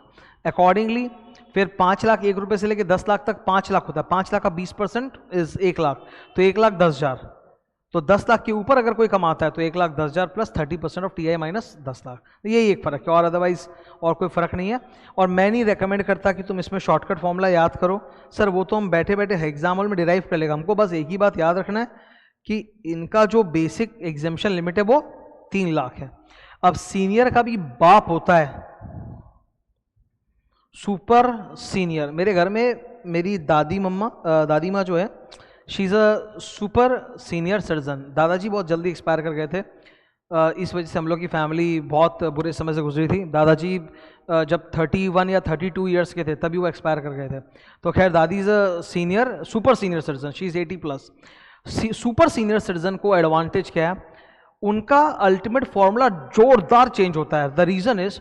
Accordingly फिर 5 लाख 1 रुपये से लेके 10 लाख तक 5 लाख होता है, 5 लाख का 20% इज 1 लाख, तो 1,10,000। तो 10 लाख के ऊपर अगर कोई कमाता है तो 1,10,000 plus 30% of TI minus 10 lakh, यही एक फर्क है, और अदरवाइज और कोई फर्क नहीं है। और मैं नहीं रेकमेंड करता कि तुम इसमें शॉर्टकट फॉर्मूला याद करो, सर वो तो हम बैठे बैठे एग्जाम हॉल में डिराइव कर लेगा। हमको बस एक ही बात याद रखना है कि इनका जो बेसिक एग्जामिशन लिमिट है वो 3 लाख है। अब सीनियर का भी बाप होता है सुपर सीनियर। मेरे घर में मेरी दादी माँ जो है, she is a super senior citizen. दादाजी बहुत जल्दी एक्सपायर कर गए थे, इस वजह से हम लोग की फैमिली बहुत बुरे समय से गुजरी थी। दादाजी जब 31 या 32 ईयर्स के थे तभी वो एक्सपायर कर गए थे। तो खैर दादी is a senior, super senior citizen, she is 80+। Super senior citizen को एडवांटेज क्या है, उनका अल्टीमेट फॉर्मूला जोरदार चेंज होता है। द रीज़न इज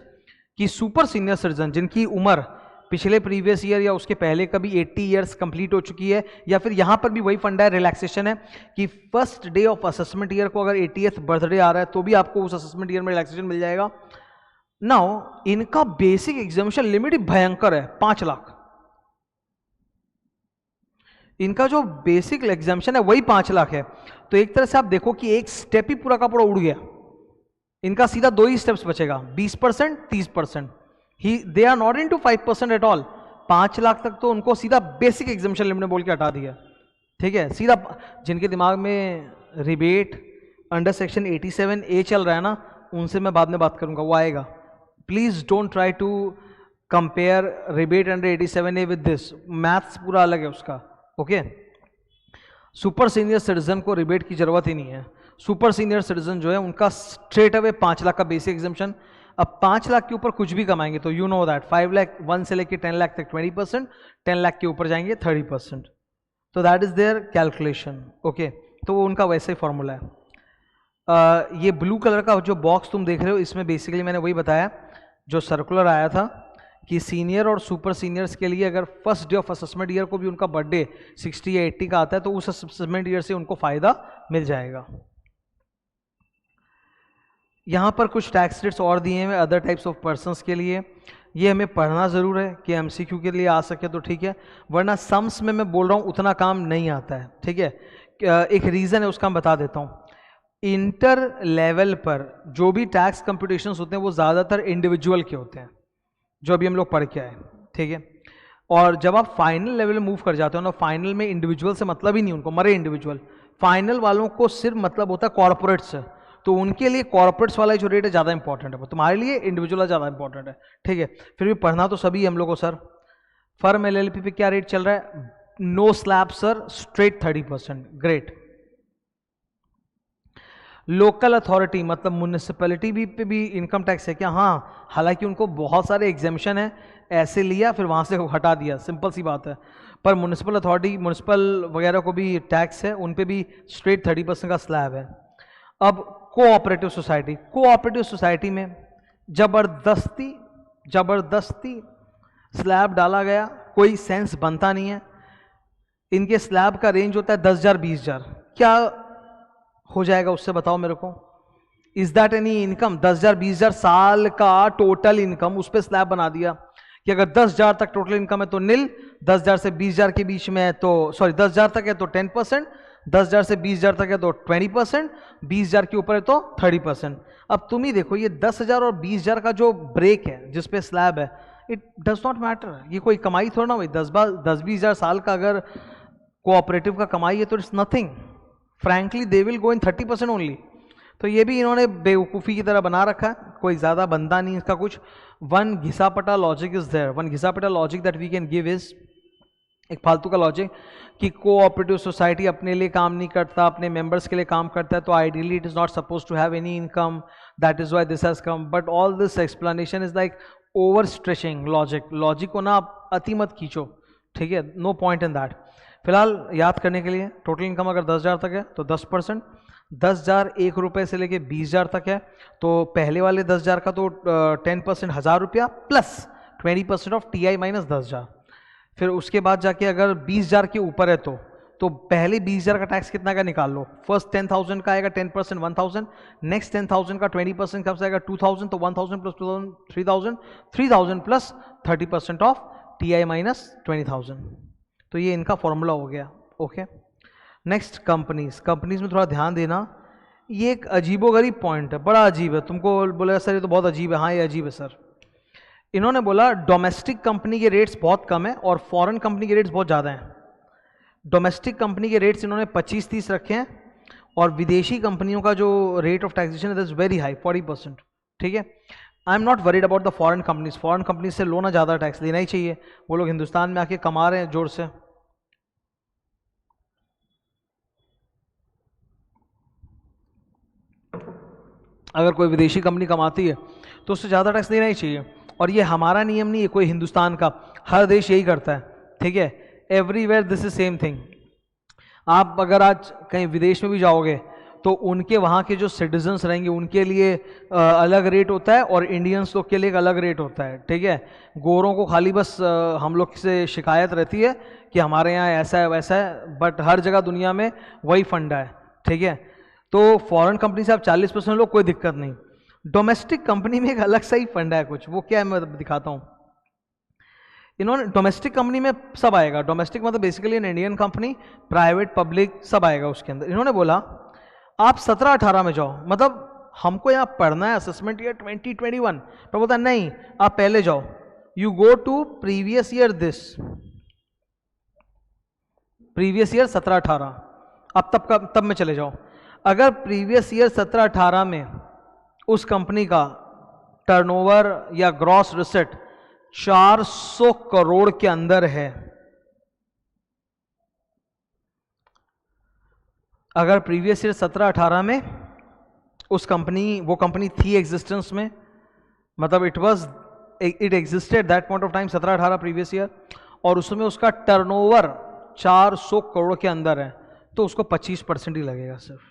कि सुपर सीनियर सिटीजन जिनकी उम्र पिछले प्रीवियस ईयर या उसके पहले कभी 80 ईयर्स कंप्लीट हो चुकी है, या फिर यहाँ पर भी वही फंडा है, रिलैक्सेशन है कि first day of assessment year को अगर 80th बर्थडे आ रहा है तो भी आपको उस असेसमेंट ईयर में रिलैक्सेशन मिल जाएगा। नाउ इनका बेसिक एग्जामिशन लिमिट ही भयंकर है, 5 लाख। इनका जो बेसिक एग्जामिशन है वही 5 लाख है। तो एक तरह से आप देखो कि एक स्टेप ही पूरा का पूरा उड़ गया, इनका सीधा 2 ही स्टेप्स बचेगा, 20%, 30%। They are not into 5% at all. 5 lakh तक तो उनको सीधा बेसिक एग्जामिशन लिमिट बोल के हटा दिया। ठीक है, सीधा जिनके दिमाग में रिबेट अंडर सेक्शन 87A चल रहा है ना, उनसे मैं बाद में बात करूंगा, वो आएगा। Please don't try to compare rebate under 87A with this, maths पूरा अलग है उसका। ओके, सुपर सीनियर सिटीजन को रिबेट की जरूरत ही नहीं है। सुपर सीनियर सिटीजन जो है उनका स्ट्रेट अवे 5 लाख का बेसिक एग्जामिशन। अब 5 लाख के ऊपर कुछ भी कमाएंगे तो यू नो दैट 5 लाख 1 से लेके 10 लाख तक 20%, 10 लाख के ऊपर जाएंगे 30%। तो that is their calculation. Okay, तो वो उनका वैसे ही फॉर्मूला है। ये ब्लू कलर का जो बॉक्स तुम देख रहे हो, इसमें बेसिकली मैंने वही बताया जो सर्कुलर आया था कि सीनियर और सुपर सीनियर्स के लिए अगर first day of assessment year को भी उनका बर्थडे 60 या 80 का आता है तो उस असेसमेंट ईयर से उनको फायदा मिल जाएगा। यहाँ पर कुछ टैक्स रेट्स और दिए हैं अदर टाइप्स ऑफ पर्सनस के लिए। ये हमें पढ़ना ज़रूर है कि MCQ के लिए आ सके तो ठीक है, वरना सम्स में मैं बोल रहा हूँ उतना काम नहीं आता है। ठीक है, एक रीज़न है उसका मैं बता देता हूँ। इंटर लेवल पर जो भी टैक्स कंप्यूटेशंस होते हैं वो ज़्यादातर इंडिविजुअल के होते हैं, जो अभी हम लोग पढ़ के आए। ठीक है, और जब आप फाइनल लेवल में मूव कर जाते हो ना, फाइनल में इंडिविजुअल से मतलब ही नहीं, उनको मरे इंडिविजुअल। फाइनल वालों को सिर्फ मतलब होता है कॉर्पोरेट से, तो उनके लिए कॉर्पोरेट्स वाला जो रेट है ज़्यादा इंपॉर्टेंट है, वो तुम्हारे लिए इंडिविजुअल ज़्यादा इंपॉर्टेंट है। ठीक है, फिर भी पढ़ना तो सभी हम लोग को। सर फर्म LLP पे क्या रेट चल रहा है? No slab sir, straight 30%। Great. Local authority मतलब म्यूनिसिपैलिटी भी पे भी इनकम टैक्स है क्या? हाँ, हालांकि उनको बहुत सारे एग्जामिशन है, ऐसे लिया फिर वहाँ से हटा दिया, सिंपल सी बात है। पर म्यूनिसिपल अथॉरिटी, म्यूनिसिपल वगैरह को भी टैक्स है, उन पे भी स्ट्रेट 30% का स्लैब है। अब कोऑपरेटिव सोसाइटी, कोऑपरेटिव सोसाइटी में जबरदस्ती स्लैब डाला गया, कोई सेंस बनता नहीं है। इनके स्लैब का रेंज होता है 10,000 20,000, क्या हो जाएगा उससे बताओ मेरे को? Is that any income? 10,000 20,000 साल का टोटल इनकम, उस पर स्लैब बना दिया कि अगर 10,000 तक टोटल इनकम है तो नील, 10,000 से 20,000 के बीच में है तो 10,000 तक है तो 10%, 10,000 से 20,000 तक है तो 20%, 20,000 के ऊपर है तो 30%। अब तुम ही देखो, ये 10,000 और 20,000 का जो ब्रेक है जिसपे स्लैब है, इट डज नॉट मैटर। ये कोई कमाई थोड़ा ना हुई, 10-20,000 साल का अगर कोऑपरेटिव का कमाई है तो it's nothing. Frankly they will go in 30% only. तो ये भी इन्होंने बेवकूफ़ी की तरह बना रखा है, कोई ज़्यादा बनता नहीं इसका कुछ। वन घिसापटा लॉजिक इज देयर, वन घिसापटा logic that we can give is, एक फालतू का लॉजिक कि कोऑपरेटिव सोसाइटी अपने लिए काम नहीं करता, अपने मेंबर्स के लिए काम करता है, तो ideally it is not suppose to have any income, that is why this has come. But all this explanation is like over stretching logic को ना आप अति मत खींचो, ठीक है, नो पॉइंट इन दैट। फिलहाल याद करने के लिए, टोटल इनकम अगर 10,000 तक है तो 10%, 10,000 1 रुपये से लेके 20,000 तक है तो पहले वाले 10,000 का तो 10% 1,000 रुपया प्लस 20% ऑफ TI माइनस 10,000। फिर उसके बाद जाके अगर 20,000 के ऊपर है तो पहले 20,000 का टैक्स कितना का निकाल लो। फर्स्ट 10,000 का आएगा 10% 1,000, नेक्स्ट 10,000 का 20% कब से आएगा 2,000, तो 1,000 plus 2,000 3,000, 3,000 plus 30% of TI minus 20,000। तो ये इनका फॉर्मूला हो गया। ओके, नेक्स्ट कंपनीज में थोड़ा ध्यान देना, ये एक अजीबोगरीब पॉइंट है, बड़ा अजीब है। तुमको बोलेगा सर ये तो बहुत अजीब है, हाँ ये अजीब है सर। इन्होंने बोला डोमेस्टिक कंपनी के रेट्स बहुत कम है और फॉरेन कंपनी के रेट्स बहुत ज़्यादा हैं। डोमेस्टिक कंपनी के रेट्स इन्होंने 25-30 रखे हैं और विदेशी कंपनियों का जो रेट ऑफ टैक्सेशन है दैट इज वेरी हाई 40%, ठीक है। I am not worried about the foreign companies से लो ना ज़्यादा टैक्स लेना ही चाहिए, वो लोग हिंदुस्तान में आके कमा रहे हैं जोर से। अगर कोई विदेशी कंपनी कमाती है तो उससे ज़्यादा टैक्स देना ही चाहिए, और ये हमारा नियम नहीं है कोई हिंदुस्तान का, हर देश यही करता है, ठीक है। Everywhere this is same thing. आप अगर आज कहीं विदेश में भी जाओगे तो उनके वहाँ के जो सिटीजन्स रहेंगे उनके लिए अलग रेट होता है और इंडियंस लोग के लिए एक अलग रेट होता है, ठीक है। गोरों को खाली बस हम लोग से शिकायत रहती है कि हमारे यहाँ ऐसा है वैसा है, बट हर जगह दुनिया में वही फंडा है, ठीक है। तो फॉरेन कंपनी से आप 40% लो, कोई दिक्कत नहीं। डोमेस्टिक कंपनी में एक अलग सा ही फंडा है कुछ, वो क्या है मैं दिखाता हूँ। इन्होंने डोमेस्टिक कंपनी में सब आएगा, डोमेस्टिक मतलब basically in Indian company, private public सब आएगा उसके अंदर। इन्होंने बोला आप 17-18 में जाओ, मतलब हमको यहाँ पढ़ना है असेसमेंट ईयर 2021, पर बोलता नहीं आप पहले जाओ, you go to previous year this, previous year 17-18, अब तब में चले जाओ। अगर प्रीवियस ईयर 17-18 में उस कंपनी का टर्नओवर या ग्रॉस रिसिट 400 करोड़ के अंदर है, अगर प्रीवियस ईयर 17-18 में वो कंपनी थी एग्जिस्टेंस में, मतलब it existed that point of time 17-18 previous year, और उसमें उसका टर्नओवर 400 करोड़ के अंदर है, तो उसको 25% ही लगेगा सिर्फ।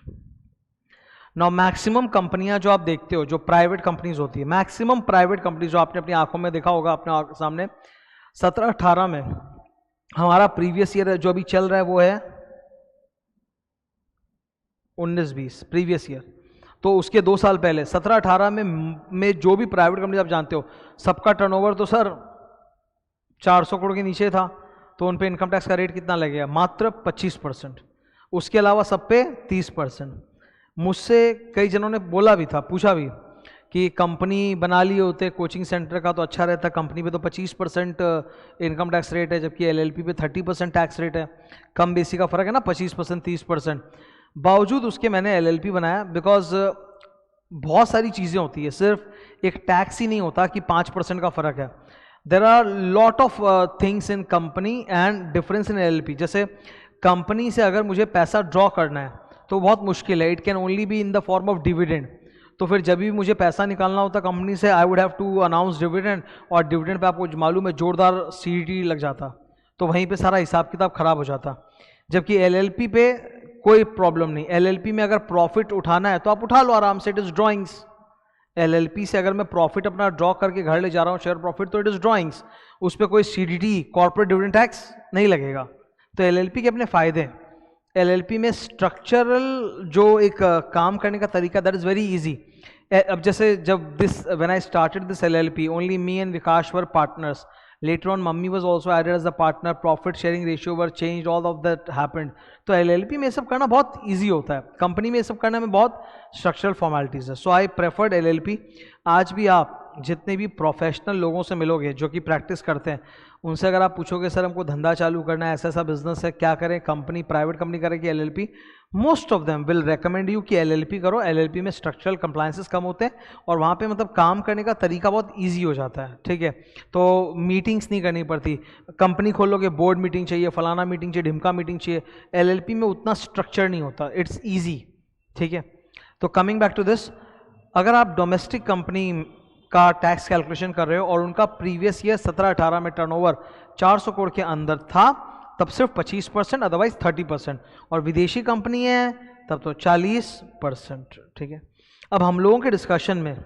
नाउ मैक्सिमम कंपनियां जो आप देखते हो, जो प्राइवेट कंपनीज होती है, मैक्सिमम प्राइवेट कंपनीज जो आपने अपनी आंखों में देखा होगा अपने सामने, 17-18 में हमारा प्रीवियस ईयर जो अभी चल रहा है वो है 19-20 प्रीवियस ईयर, तो उसके 2 साल पहले 17-18 में जो भी प्राइवेट कंपनी आप जानते हो सबका टर्नओवर तो सर 400 करोड़ के नीचे था, तो उन पे इनकम टैक्स का रेट कितना लगेगा? मात्र 25%। उसके अलावा सब पे 30%। मुझसे कई जनों ने बोला भी था, पूछा भी कि कंपनी बना लिए होते कोचिंग सेंटर का तो अच्छा रहता, कंपनी पे तो 25% इनकम टैक्स रेट है जबकि LLP पे 30% टैक्स रेट है, कम बेसी का फ़र्क है ना, 25% 30%। बावजूद उसके मैंने LLP बनाया बिकॉज बहुत सारी चीज़ें होती है, सिर्फ एक टैक्स ही नहीं होता कि 5% का फ़र्क है। There are lot of things in company and difference in LLP। जैसे कंपनी से अगर मुझे पैसा ड्रॉ करना है तो बहुत मुश्किल है, it can only be in the form of dividend. तो फिर जब भी मुझे पैसा निकालना होता कंपनी से, I would have to announce dividend, और डिविडेंड पे आपको मालूम है जोरदार CDT लग जाता, तो वहीं पे सारा हिसाब किताब खराब हो जाता। जबकि LLP पे कोई प्रॉब्लम नहीं। एलएलपी में अगर प्रॉफिट उठाना है तो आप उठा लो आराम से, इट इज ड्रॉइंग्स। एलएलपी से अगर मैं प्रॉफिट अपना ड्रॉ करके घर ले जा रहा हूँ शेयर प्रॉफिट, तो इट इज ड्रॉइंग्स, उस पर कोई सीडीटी कॉर्पोरेट डिविडेंड टैक्स नहीं लगेगा। तो एलएलपी के अपने फायदे हैं। एलएलपी में स्ट्रक्चरल जो एक काम करने का तरीका, दैट इज वेरी इजी। अब जैसे जब when I started this LLP, only me and Vikas were partners, later on mummy was also added as a partner, profit sharing ratio were changed, all of that happened। तो LLP में ये सब करना बहुत easy होता है, company में ये सब करने में बहुत स्ट्रक्चरल फॉर्मेलिटीज है। सो आई प्रेफर्ड एलएलपी। आज भी आप जितने भी प्रोफेशनल लोगों से मिलोगे जो कि प्रैक्टिस करते हैं, उनसे अगर आप पूछोगे सर हमको धंधा चालू करना है, ऐसा ऐसा बिजनेस है, क्या करें, कंपनी प्राइवेट कंपनी करें कि LLP, most of them will recommend you कि एलएलपी करो। एलएलपी में स्ट्रक्चरल कंप्लायंसेस कम होते हैं और वहाँ पे मतलब काम करने का तरीका बहुत इजी हो जाता है, ठीक है। तो मीटिंग्स नहीं करनी पड़ती, कंपनी खोलोगे बोर्ड मीटिंग चाहिए, फलाना मीटिंग चाहिए, ढिमका मीटिंग चाहिए। एलएलपी में उतना स्ट्रक्चर नहीं होता, इट्स ईजी, ठीक है। तो कमिंग बैक टू दिस, अगर आप डोमेस्टिक कंपनी का टैक्स कैलकुलेशन कर रहे हो और उनका प्रीवियस ईयर 17-18 में टर्नओवर 400 करोड़ के अंदर था, तब सिर्फ 25%, अदरवाइज 30%, और विदेशी कंपनी है तब तो 40%, ठीक है। अब हम लोगों के डिस्कशन में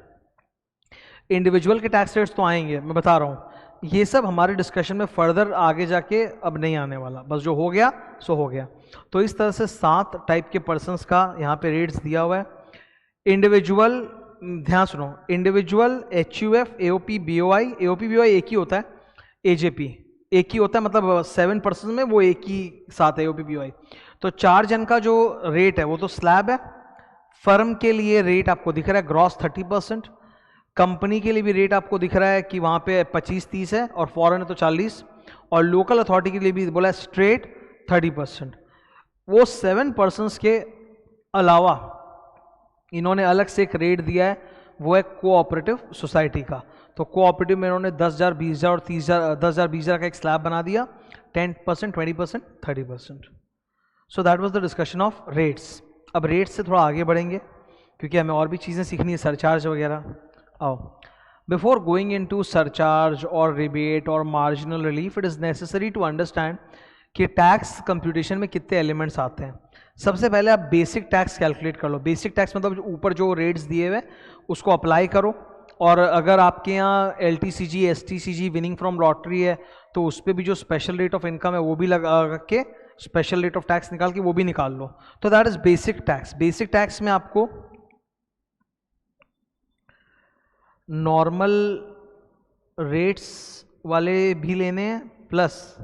इंडिविजुअल के टैक्स रेट्स तो आएंगे, मैं बता रहा हूँ, ये सब हमारे डिस्कशन में फर्दर आगे जाके अब नहीं आने वाला, बस जो हो गया सो हो गया। तो इस तरह से 7 टाइप के पर्सनस का यहाँ पे रेट्स दिया हुआ है। इंडिविजुअल, ध्यान सुनो, individual, HUF, AOP, BOI, AOP BOI एक ही होता है, एजेपी एक ही होता है, मतलब 7 पर्सन में वो एक ही साथ है एओपी बीओआई। तो 4 जन का जो रेट है वो तो स्लैब है। फर्म के लिए रेट आपको दिख रहा है ग्रॉस 30%, कंपनी के लिए भी रेट आपको दिख रहा है कि वहाँ पे 25-30 है, और फॉरेन है तो 40, और लोकल अथॉरिटी के लिए भी बोला स्ट्रेट 30%। वो 7 पर्सनस के अलावा इन्होंने अलग से एक रेट दिया है, वो है कोऑपरेटिव सोसाइटी का। तो कोऑपरेटिव में इन्होंने 10,000, 20,000 और 30,000, 10,000, 20,000 का एक स्लैब बना दिया, 10%, 20%, 30%। So that was the discussion of rates. अब रेट्स से थोड़ा आगे बढ़ेंगे क्योंकि हमें और भी चीज़ें सीखनी है, सरचार्ज वगैरह। आओ, बिफोर गोइंग इनटू सरचार्ज और रिबेट और marginal relief, it is necessary to understand कि टैक्स कंप्यूटेशन में कितने एलिमेंट्स आते हैं। सबसे पहले आप बेसिक टैक्स कैलकुलेट कर लो। बेसिक टैक्स मतलब ऊपर जो रेट्स दिए हुए उसको अप्लाई करो, और अगर आपके यहाँ LTCG, STCG, winning from lottery है तो उस पर भी जो स्पेशल रेट ऑफ इनकम है वो भी लगा के स्पेशल रेट ऑफ टैक्स निकाल के वो भी निकाल लो। तो that is basic tax. Basic tax में आपको नॉर्मल रेट्स वाले भी लेने हैं प्लस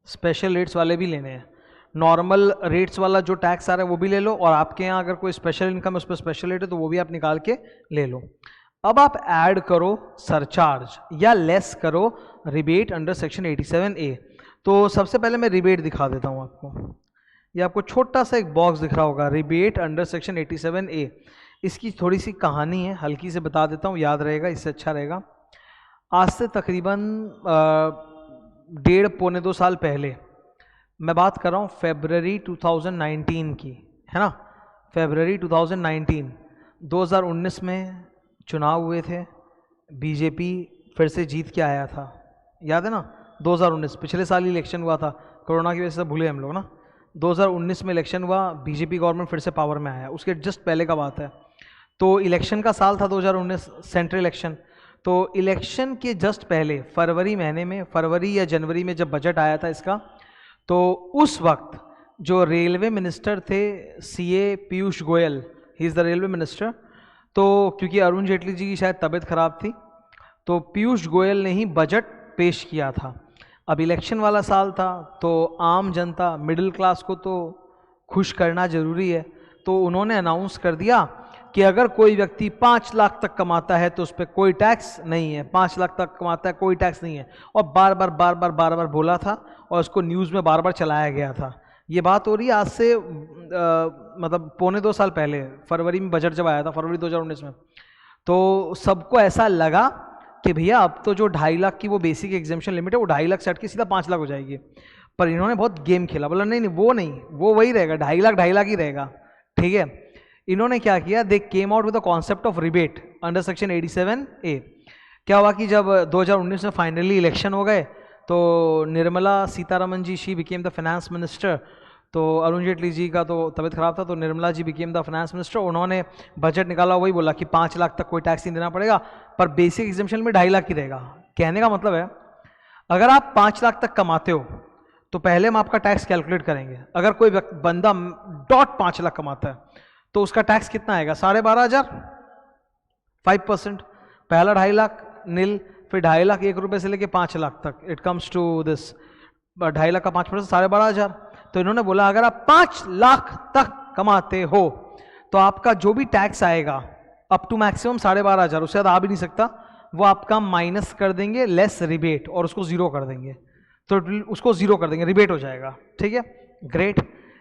स्पेशल रेट्स वाले भी लेने हैं। नॉर्मल रेट्स वाला जो टैक्स आ रहा है वो भी ले लो, और आपके यहाँ अगर कोई स्पेशल इनकम है उस पर स्पेशल रेट है तो वो भी आप निकाल के ले लो। अब आप ऐड करो सरचार्ज या लेस करो रिबेट अंडर सेक्शन 87A। तो सबसे पहले मैं रिबेट दिखा देता हूँ आपको। ये आपको छोटा सा एक बॉक्स दिख रहा होगा, रिबेट अंडर सेक्शन 87A। इसकी थोड़ी सी कहानी है, हल्की से बता देता हूँ, याद रहेगा, इससे अच्छा रहेगा। आज से तकरीबन 1.5-2 साल पहले, मैं बात कर रहा हूँ फरवरी 2019 की, है ना, फरवरी 2019, 2019 में चुनाव हुए थे, बीजेपी फिर से जीत के आया था, याद है ना। 2019 पिछले साल ही इलेक्शन हुआ था, कोरोना की वजह से भूले हम लोग ना। 2019 में इलेक्शन हुआ, बीजेपी गवर्नमेंट फिर से पावर में आया, उसके जस्ट पहले का बात है। तो इलेक्शन का साल था 2019, सेंट्रल इलेक्शन। तो इलेक्शन के जस्ट पहले फरवरी महीने में, फरवरी या जनवरी में जब बजट आया था इसका, तो उस वक्त जो रेलवे मिनिस्टर थे CA Piyush Goyal, he is the railway minister. तो क्योंकि अरुण जेटली जी की शायद तबीयत खराब थी, तो पीयूष गोयल ने ही बजट पेश किया था। अब इलेक्शन वाला साल था तो आम जनता, मिडिल क्लास को तो खुश करना ज़रूरी है, तो उन्होंने अनाउंस कर दिया कि अगर कोई व्यक्ति 5 लाख तक कमाता है तो उस पर कोई टैक्स नहीं है, 5 लाख तक कमाता है कोई टैक्स नहीं है। और बार बार बोला था, और उसको न्यूज़ में बार बार चलाया गया था। ये बात हो रही है आज से मतलब 1.25-2 साल पहले, फरवरी में बजट जब आया था, फरवरी 2019 में। तो सबको ऐसा लगा कि भैया अब तो जो 2.5 लाख की वो बेसिक एग्जेम्पशन लिमिट है वो 2.5 लाख से हट के सीधा 5 लाख हो जाएगी। पर इन्होंने बहुत गेम खेला, बोला नहीं वो वही रहेगा, 2.5 लाख ही रहेगा, ठीक है। इन्होंने क्या किया, they came out with the concept of rebate under section 87A। क्या हुआ कि जब 2019 में फाइनली इलेक्शन हो गए तो Nirmala Sitharaman ji, she became the finance minister. तो अरुण जेटली जी का तो तबीयत खराब था, तो Nirmala ji became the finance minister. उन्होंने बजट निकाला, वही बोला कि 5 लाख तक कोई टैक्स नहीं देना पड़ेगा, पर बेसिक एग्जेम्पशन में 2.5 लाख ही रहेगा। कहने का मतलब है अगर आप 5 लाख तक कमाते हो तो पहले हम आपका टैक्स कैलकुलेट करेंगे। अगर कोई बंदा .5 लाख कमाता है तो उसका टैक्स कितना आएगा? 12,500, 5%। पहला 2.5 लाख नील, फिर 2.5 लाख 1 रुपए से लेके 5 लाख तक, it comes to this 2.5 lakh का 5%, 12,500। तो इन्होंने बोला अगर आप 5 लाख तक कमाते हो तो आपका जो भी टैक्स आएगा अप टू मैक्सिमम 12,500, उससे ज़्यादा आ भी नहीं सकता, वो आपका माइनस कर देंगे लेस रिबेट और उसको जीरो कर देंगे। तो उसको जीरो कर देंगे, रिबेट हो जाएगा। ठीक है, ग्रेट।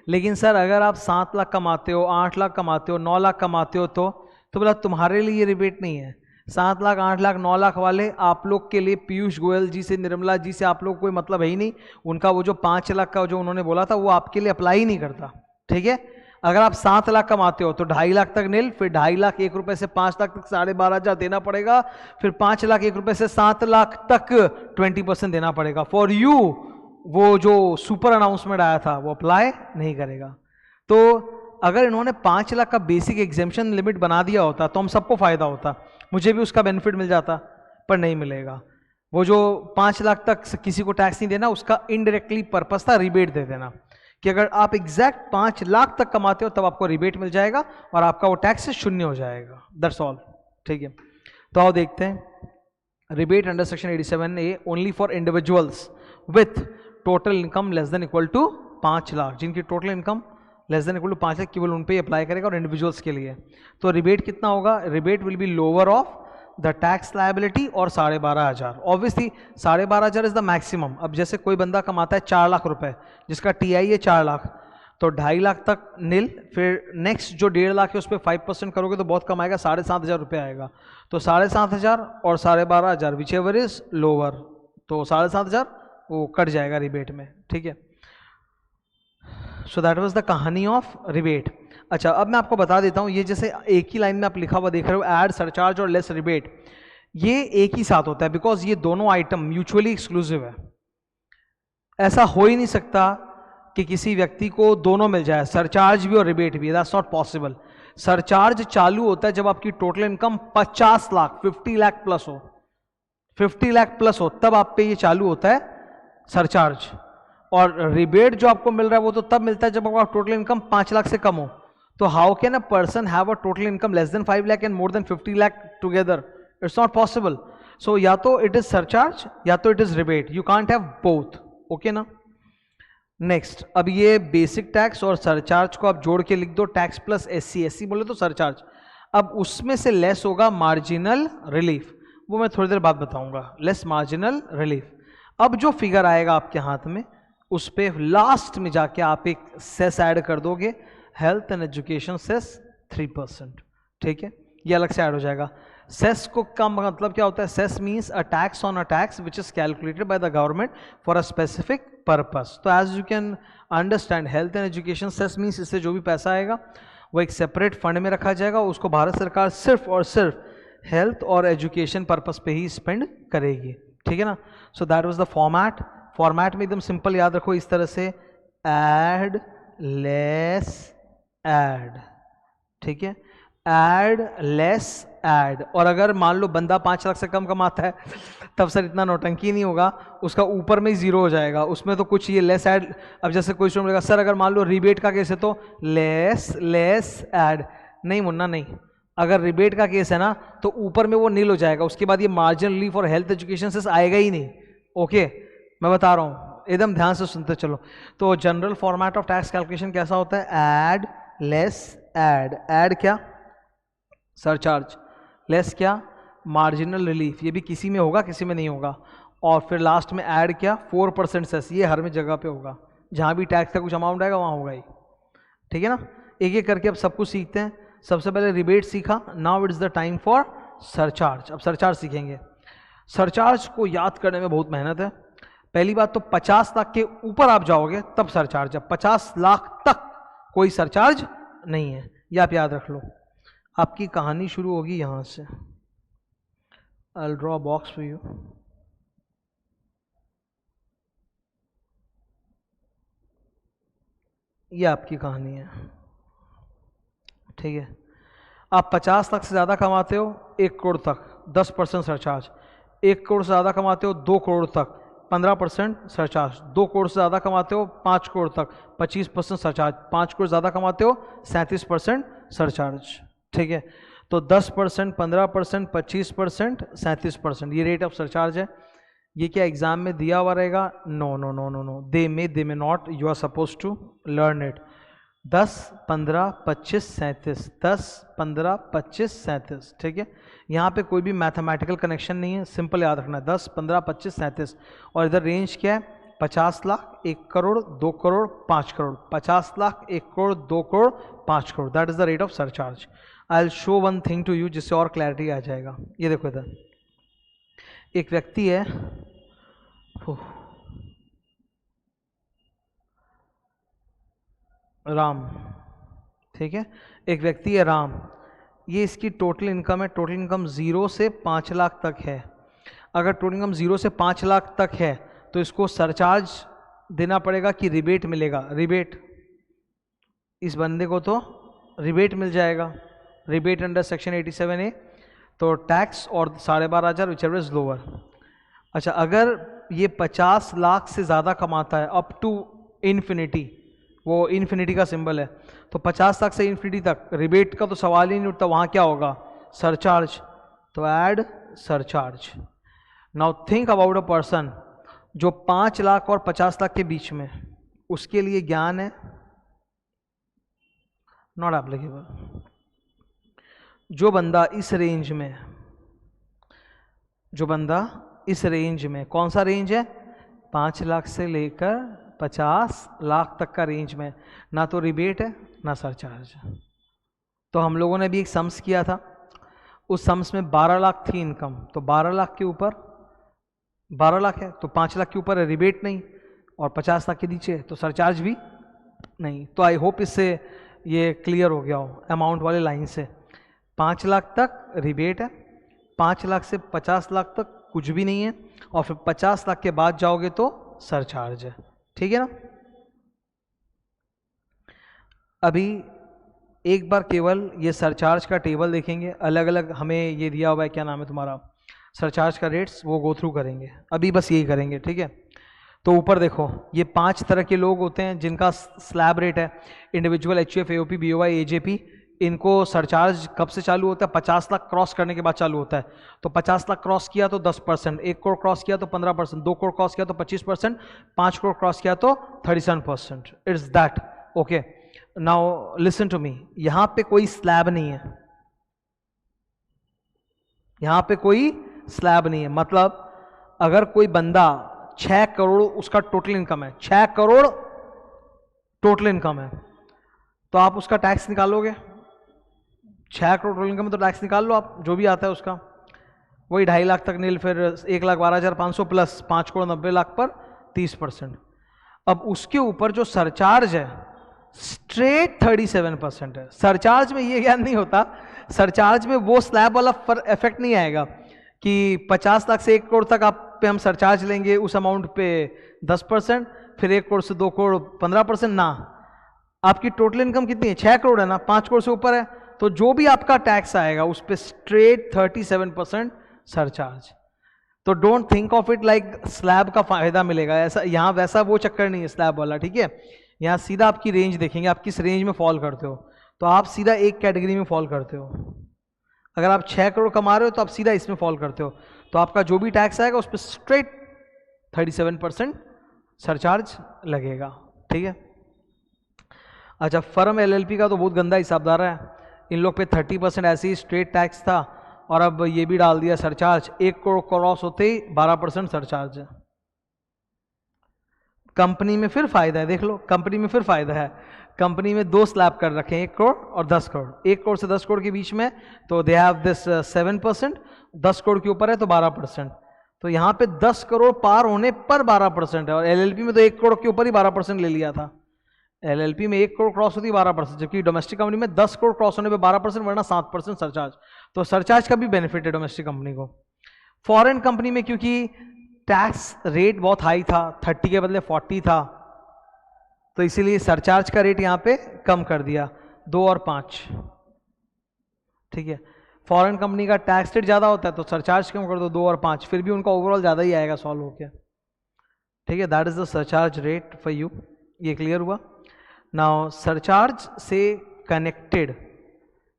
लेकिन सर अगर आप 7 लाख कमाते हो, 8 लाख कमाते हो, 9 लाख कमाते हो तो बोला तुम्हारे लिए रिबेट नहीं है। 7 लाख, 8 लाख, 9 लाख वाले आप लोग के लिए पीयूष गोयल जी से, निर्मला जी से आप लोग कोई मतलब है ही नहीं। उनका वो जो 5 लाख का जो उन्होंने बोला था वो आपके लिए अप्लाई ही नहीं करता। ठीक है, अगर आप 7 लाख कमाते हो तो 2.5 लाख तक नील, फिर 2.5 लाख 1 रुपए से 5 लाख तक 12,500 देना पड़ेगा, फिर 5 लाख 1 रुपए से 7 लाख तक 20% देना पड़ेगा फॉर यू। वो जो सुपर अनाउंसमेंट आया था वो अप्लाई नहीं करेगा। तो अगर इन्होंने 5 लाख का बेसिक एग्जेम्पशन लिमिट बना दिया होता तो हम सबको फायदा होता, मुझे भी उसका बेनिफिट मिल जाता, पर नहीं मिलेगा। वो जो 5 लाख तक किसी को टैक्स नहीं देना, उसका इनडायरेक्टली पर्पस था रिबेट दे देना, कि अगर आप एग्जैक्ट 5 लाख तक कमाते हो तब आपको रिबेट मिल जाएगा और आपका वो टैक्स शून्य हो जाएगा। That's all. ठीक है, तो आओ देखते हैं rebate under section 87A only for individuals with total income less than equal to 5 lakh. जिनकी total income less than equal to 5 lakh केवल उन पे अप्लाई करेगा और इंडिविजुअल्स के लिए। तो रिबेट कितना होगा? Rebate will be lower of the tax liability और 12,500। Obviously 12,500 is the maximum. अब जैसे कोई बंदा कमाता है 4 लाख रुपए, जिसका टीआई है 4 लाख, तो 2.5 लाख तक नील, फिर नेक्स्ट जो 1.5 लाख है उस पर 5% करोगे तो बहुत कम आएगा, 7,500 रुपये आएगा। तो 7,500 और 12,500 विच एवर इज लोअर, तो 7,500 वो कट जाएगा रिबेट में। ठीक है, सो दैट वाज द कहानी ऑफ रिबेट। अच्छा, अब मैं आपको बता देता हूँ, ये जैसे एक ही लाइन में आप लिखा हुआ देख रहे हो ऐड, सरचार्ज और लेस रिबेट, ये एक ही साथ होता है बिकॉज ये दोनों आइटम म्यूचुअली एक्सक्लूसिव है। ऐसा हो ही नहीं सकता कि किसी व्यक्ति को दोनों मिल जाए, सरचार्ज भी और रिबेट भी, दैट्स नॉट पॉसिबल। सरचार्ज चालू होता है जब आपकी total income 50 lakh 50 lakh plus हो, 50 लाख प्लस हो, तब आप पे ये चालू होता है सरचार्ज। और रिबेट जो आपको मिल रहा है वो तो तब मिलता है जब आपका टोटल इनकम 5 लाख से कम हो। तो how can a person have a total income less than 5 lakh and more than 50 lakh together? It's not possible. So या तो इट इज सरचार्ज या तो it is rebate, you can't have both. Okay ना? Next, अब ये बेसिक टैक्स और surcharge को आप जोड़ के लिख दो, टैक्स प्लस एससी, एससी बोले तो सरचार्ज। अब उसमें से लेस होगा मार्जिनल रिलीफ, वो मैं थोड़ी देर बाद बताऊंगा, लेस मार्जिनल रिलीफ। अब जो फिगर आएगा आपके हाथ में उस पे लास्ट में जाके आप एक सेस ऐड कर दोगे, हेल्थ एंड एजुकेशन सेस 3%। ठीक है, ये अलग से ऐड हो जाएगा। सेस को का मतलब क्या होता है? Cess means a tax on a tax which is calculated by the government for a specific purpose. तो as you can understand, health and education cess means इससे जो भी पैसा आएगा वो एक सेपरेट फंड में रखा जाएगा, उसको भारत सरकार सिर्फ और सिर्फ हेल्थ और एजुकेशन पर्पस पे ही स्पेंड करेगी। ठीक है ना? So that was the format. Format में एकदम सिंपल याद रखो इस तरह से, ऐड लेस ऐड। ठीक है, ऐड लेस ऐड। और अगर मान लो बंदा 5 लाख से कम कमाता है तब सर इतना नौटंकी नहीं होगा, उसका ऊपर में ही जीरो हो जाएगा, उसमें तो कुछ ये लेस ऐड। अब जैसे कोई स्टूडेंट बोलेगा सर अगर मान लो रिबेट का केस है तो लेस लेस ऐड, नहीं मुन्ना नहीं। अगर रिबेट का केस है ना तो ऊपर में वो नील हो जाएगा, उसके बाद ये मार्जिनल रिलीफ और हेल्थ एजुकेशन से आएगा ही नहीं। ओके, मैं बता रहा हूँ, एकदम ध्यान से सुनते चलो। तो general format of tax calculation कैसा होता है? Add less add. ऐड क्या? सरचार्ज। लेस क्या? Marginal relief. ये भी किसी में होगा किसी में नहीं होगा। और फिर लास्ट में ऐड क्या? 4% सेस। ये हर में जगह पे होगा, जहाँ भी टैक्स का कुछ अमाउंट आएगा वहाँ होगा ही। ठीक है ना? एक एक करके अब सब कुछ सीखते हैं। सबसे पहले रिबेट सीखा, now it's the time for surcharge. अब सरचार्ज सीखेंगे। सरचार्ज को याद करने में बहुत मेहनत है। पहली बात तो 50 लाख के ऊपर आप जाओगे तब सरचार्ज है, 50 लाख तक कोई सरचार्ज नहीं है, ये आप याद रख लो। आपकी कहानी शुरू होगी यहां से। I will draw box for you. ये आपकी कहानी है, ठीक है। आप 50 लाख से ज़्यादा कमाते हो 1 करोड़ तक 10% सरचार्ज, 1 करोड़ से ज़्यादा कमाते हो 2 करोड़ तक 15% सरचार्ज, 2 करोड़ से ज़्यादा कमाते हो 5 करोड़ तक 25% सरचार्ज, 5 करोड़ ज़्यादा कमाते हो 37% सरचार्ज, ठीक है। तो 10%, 15%, 25%, 37% ये रेट ऑफ सरचार्ज है। ये क्या एग्जाम में दिया हुआ रहेगा? No no no no no, they may not, you are suppose to learn it. 10, 15, 25, 37, 10, 15, 25, 37, ठीक है। यहाँ पे कोई भी मैथमेटिकल कनेक्शन नहीं है, सिंपल याद रखना है 10, 15, 25, 37। और इधर रेंज क्या है? 50 lakh, 1 crore, 2 crore, 5 crore, 50 lakh, 1 crore, 2 crore, 5 crore, that is the rate of surcharge. I will show one thing to you जिससे और क्लैरिटी आ जाएगा। ये देखो इधर एक व्यक्ति है, राम, ठीक है। एक व्यक्ति है राम, ये इसकी टोटल इनकम है, टोटल इनकम 0 से 5 लाख तक है। अगर टोटल इनकम 0 से 5 लाख तक है तो इसको सरचार्ज देना पड़ेगा कि रिबेट मिलेगा? रिबेट, इस बंदे को तो रिबेट मिल जाएगा, रिबेट अंडर सेक्शन 87A, तो टैक्स और 12,500 विच एवर इज लोअर। अच्छा, अगर ये 50 लाख से ज़्यादा कमाता है अप टू इन्फिनिटी, वो इन्फिनिटी का सिंबल है, तो 50 लाख से इन्फिनिटी तक रिबेट का तो सवाल ही नहीं उठता, वहाँ क्या होगा? सरचार्ज, तो add surcharge. Now think about a person जो 5 लाख और 50 लाख के बीच में, उसके लिए ज्ञान है नॉट एप्लीकेबल। जो बंदा इस रेंज में, जो बंदा इस रेंज में, कौन सा रेंज है? 5 लाख से लेकर 50 लाख तक का रेंज में, ना तो रिबेट है ना सरचार्ज। तो हम लोगों ने भी एक सम्स किया था, उस सम्स में 12 लाख थी इनकम, तो 12 लाख के ऊपर 12 लाख है तो 5 लाख के ऊपर है रिबेट नहीं, और 50 लाख के नीचे तो सरचार्ज भी नहीं। तो आई होप इससे ये क्लियर हो गया हो अमाउंट वाले लाइन से। 5 लाख तक रिबेट है, 5 लाख से 50 लाख तक कुछ भी नहीं है, और फिर 50 लाख के बाद जाओगे तो सरचार्ज है, ठीक है ना। अभी एक बार केवल ये सरचार्ज का टेबल देखेंगे, अलग अलग हमें ये दिया हुआ है, क्या नाम है तुम्हारा, सरचार्ज का रेट्स, वो गो थ्रू करेंगे अभी, बस यही करेंगे, ठीक है। तो ऊपर देखो ये 5 तरह के लोग होते हैं जिनका स्लैब रेट है, individual, HUF, AOP, BOY, AJP। इनको सरचार्ज कब से चालू होता है? 50 लाख क्रॉस करने के बाद चालू होता है। तो 50 लाख क्रॉस किया तो 10%, 1 करोड़ क्रॉस किया तो 15%, 2 करोड़ क्रॉस किया तो 25%, 5 करोड़ क्रॉस किया तो 37%। It's that, okay. Now listen to me, यहां पे कोई स्लैब नहीं है, यहां पे कोई स्लैब नहीं है। मतलब अगर कोई बंदा 6 करोड़ उसका टोटल इनकम है, 6 करोड़ टोटल इनकम है, तो आप उसका टैक्स निकालोगे? 6 करोड़ टोटल इनकम में तो टैक्स निकाल लो आप, जो भी आता है उसका, वही 2.5 लाख तक नील, फिर 1,12,500 प्लस 5 करोड़ 90 लाख पर 30%। अब उसके ऊपर जो सरचार्ज है स्ट्रेट 37% है। सरचार्ज में ये ज्ञान नहीं होता, सरचार्ज में वो स्लैब वाला इफेक्ट नहीं आएगा कि 50 लाख से 1 करोड़ तक आप पे हम सरचार्ज लेंगे, उस अमाउंट पे 10%, फिर 1 करोड़ से 2 करोड़ 15%, ना। आपकी टोटल इनकम कितनी है? 6 करोड़ है ना, 5 करोड़ से ऊपर है, तो जो भी आपका टैक्स आएगा उस पर स्ट्रेट 37% सरचार्ज। तो don't think of it like slab का फायदा मिलेगा, ऐसा यहाँ वैसा वो चक्कर नहीं है स्लैब वाला, ठीक है। यहाँ सीधा आपकी रेंज देखेंगे, आप किस रेंज में फॉल करते हो, तो आप सीधा एक कैटेगरी में फॉल करते हो। अगर आप 6 करोड़ कमा रहे हो तो आप सीधा इसमें फॉल करते हो, तो आपका जो भी टैक्स आएगा उस पर स्ट्रेट 37% सरचार्ज लगेगा, ठीक है। अच्छा, फर्म LLP का तो बहुत गंदा हिसाबदार है, इन लोग पे 30% ऐसे ही स्ट्रेट टैक्स था, और अब ये भी डाल दिया सरचार्ज। 1 करोड़ क्रॉस होते ही 12% सरचार्ज है। कंपनी में फिर फायदा है, देख लो, कंपनी में फिर फायदा है। कंपनी में 2 स्लैब कर रखे हैं, 1 करोड़ और 10 करोड़। 1 करोड़ से 10 करोड़ के बीच में तो दे हैव दिस 7%, 10 करोड़ के ऊपर है तो 12%। तो यहाँ पे 10 करोड़ पार होने पर 12% है, और LLP में तो 1 करोड़ के ऊपर ही 12% ले लिया था। LLP में 1 करोड़ क्रॉस होती है 12%, जबकि डोमेस्टिक कंपनी में 10 करोड़ क्रॉस होने पे 12%, वरना 7% सरचार्ज। तो सरचार्ज का भी बेनिफिट है डोमेस्टिक कंपनी को। फॉरेन कंपनी में क्योंकि टैक्स रेट बहुत हाई था, 30 के बदले 40 था, तो इसीलिए सरचार्ज का रेट यहाँ पे कम कर दिया 2 और 5, ठीक है। फॉरेन कंपनी का टैक्स रेट ज़्यादा होता है तो सरचार्ज कम कर दो 2 और 5, फिर भी उनका ओवरऑल ज़्यादा ही आएगा सॉल्व होके, ठीक है। That is the surcharge rate for you. ये क्लियर हुआ। नाउ सरचार्ज से कनेक्टेड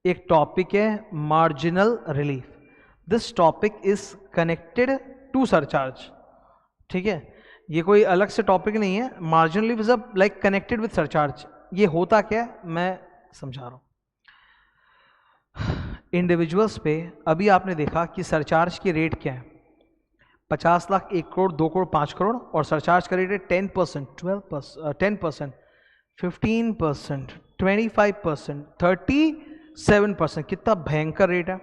एक टॉपिक है marginal relief. This topic is connected to surcharge, ठीक है। ये कोई अलग से टॉपिक नहीं है। Marginal relief is like connected with surcharge. ये होता क्या है मैं समझा रहा हूँ। इंडिविजुअल्स पे अभी आपने देखा कि सरचार्ज की रेट क्या है, 50 लाख, 1 करोड़, 2 करोड़, 5 करोड़, और सरचार्ज का रेट है 10%, 12%, 10%, 15%, 25%, 37%। कितना भयंकर रेट है।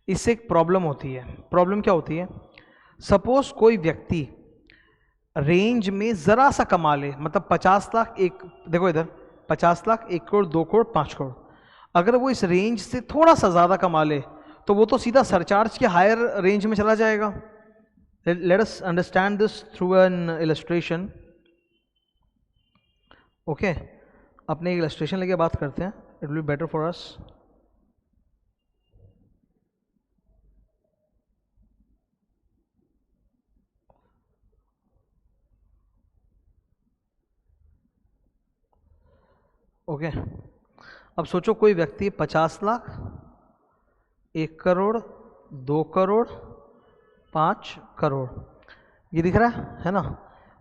इससे एक प्रॉब्लम होती है। प्रॉब्लम क्या होती है? सपोज कोई व्यक्ति रेंज में ज़रा सा कमा ले, मतलब 50 लाख, एक देखो इधर 50 लाख, 1 करोड़, 2 करोड़, 5 करोड़, अगर वो इस रेंज से थोड़ा सा ज़्यादा कमा ले तो वो तो सीधा सरचार्ज के हायर रेंज में चला जाएगा। Let us understand this through an illustration. Okay, अपने एक इलस्ट्रेशन लेके बात करते हैं, it will be better for us. Okay, अब सोचो कोई व्यक्ति 50 लाख, 1 करोड़, 2 करोड़, 5 करोड़, ये दिख रहा है ना।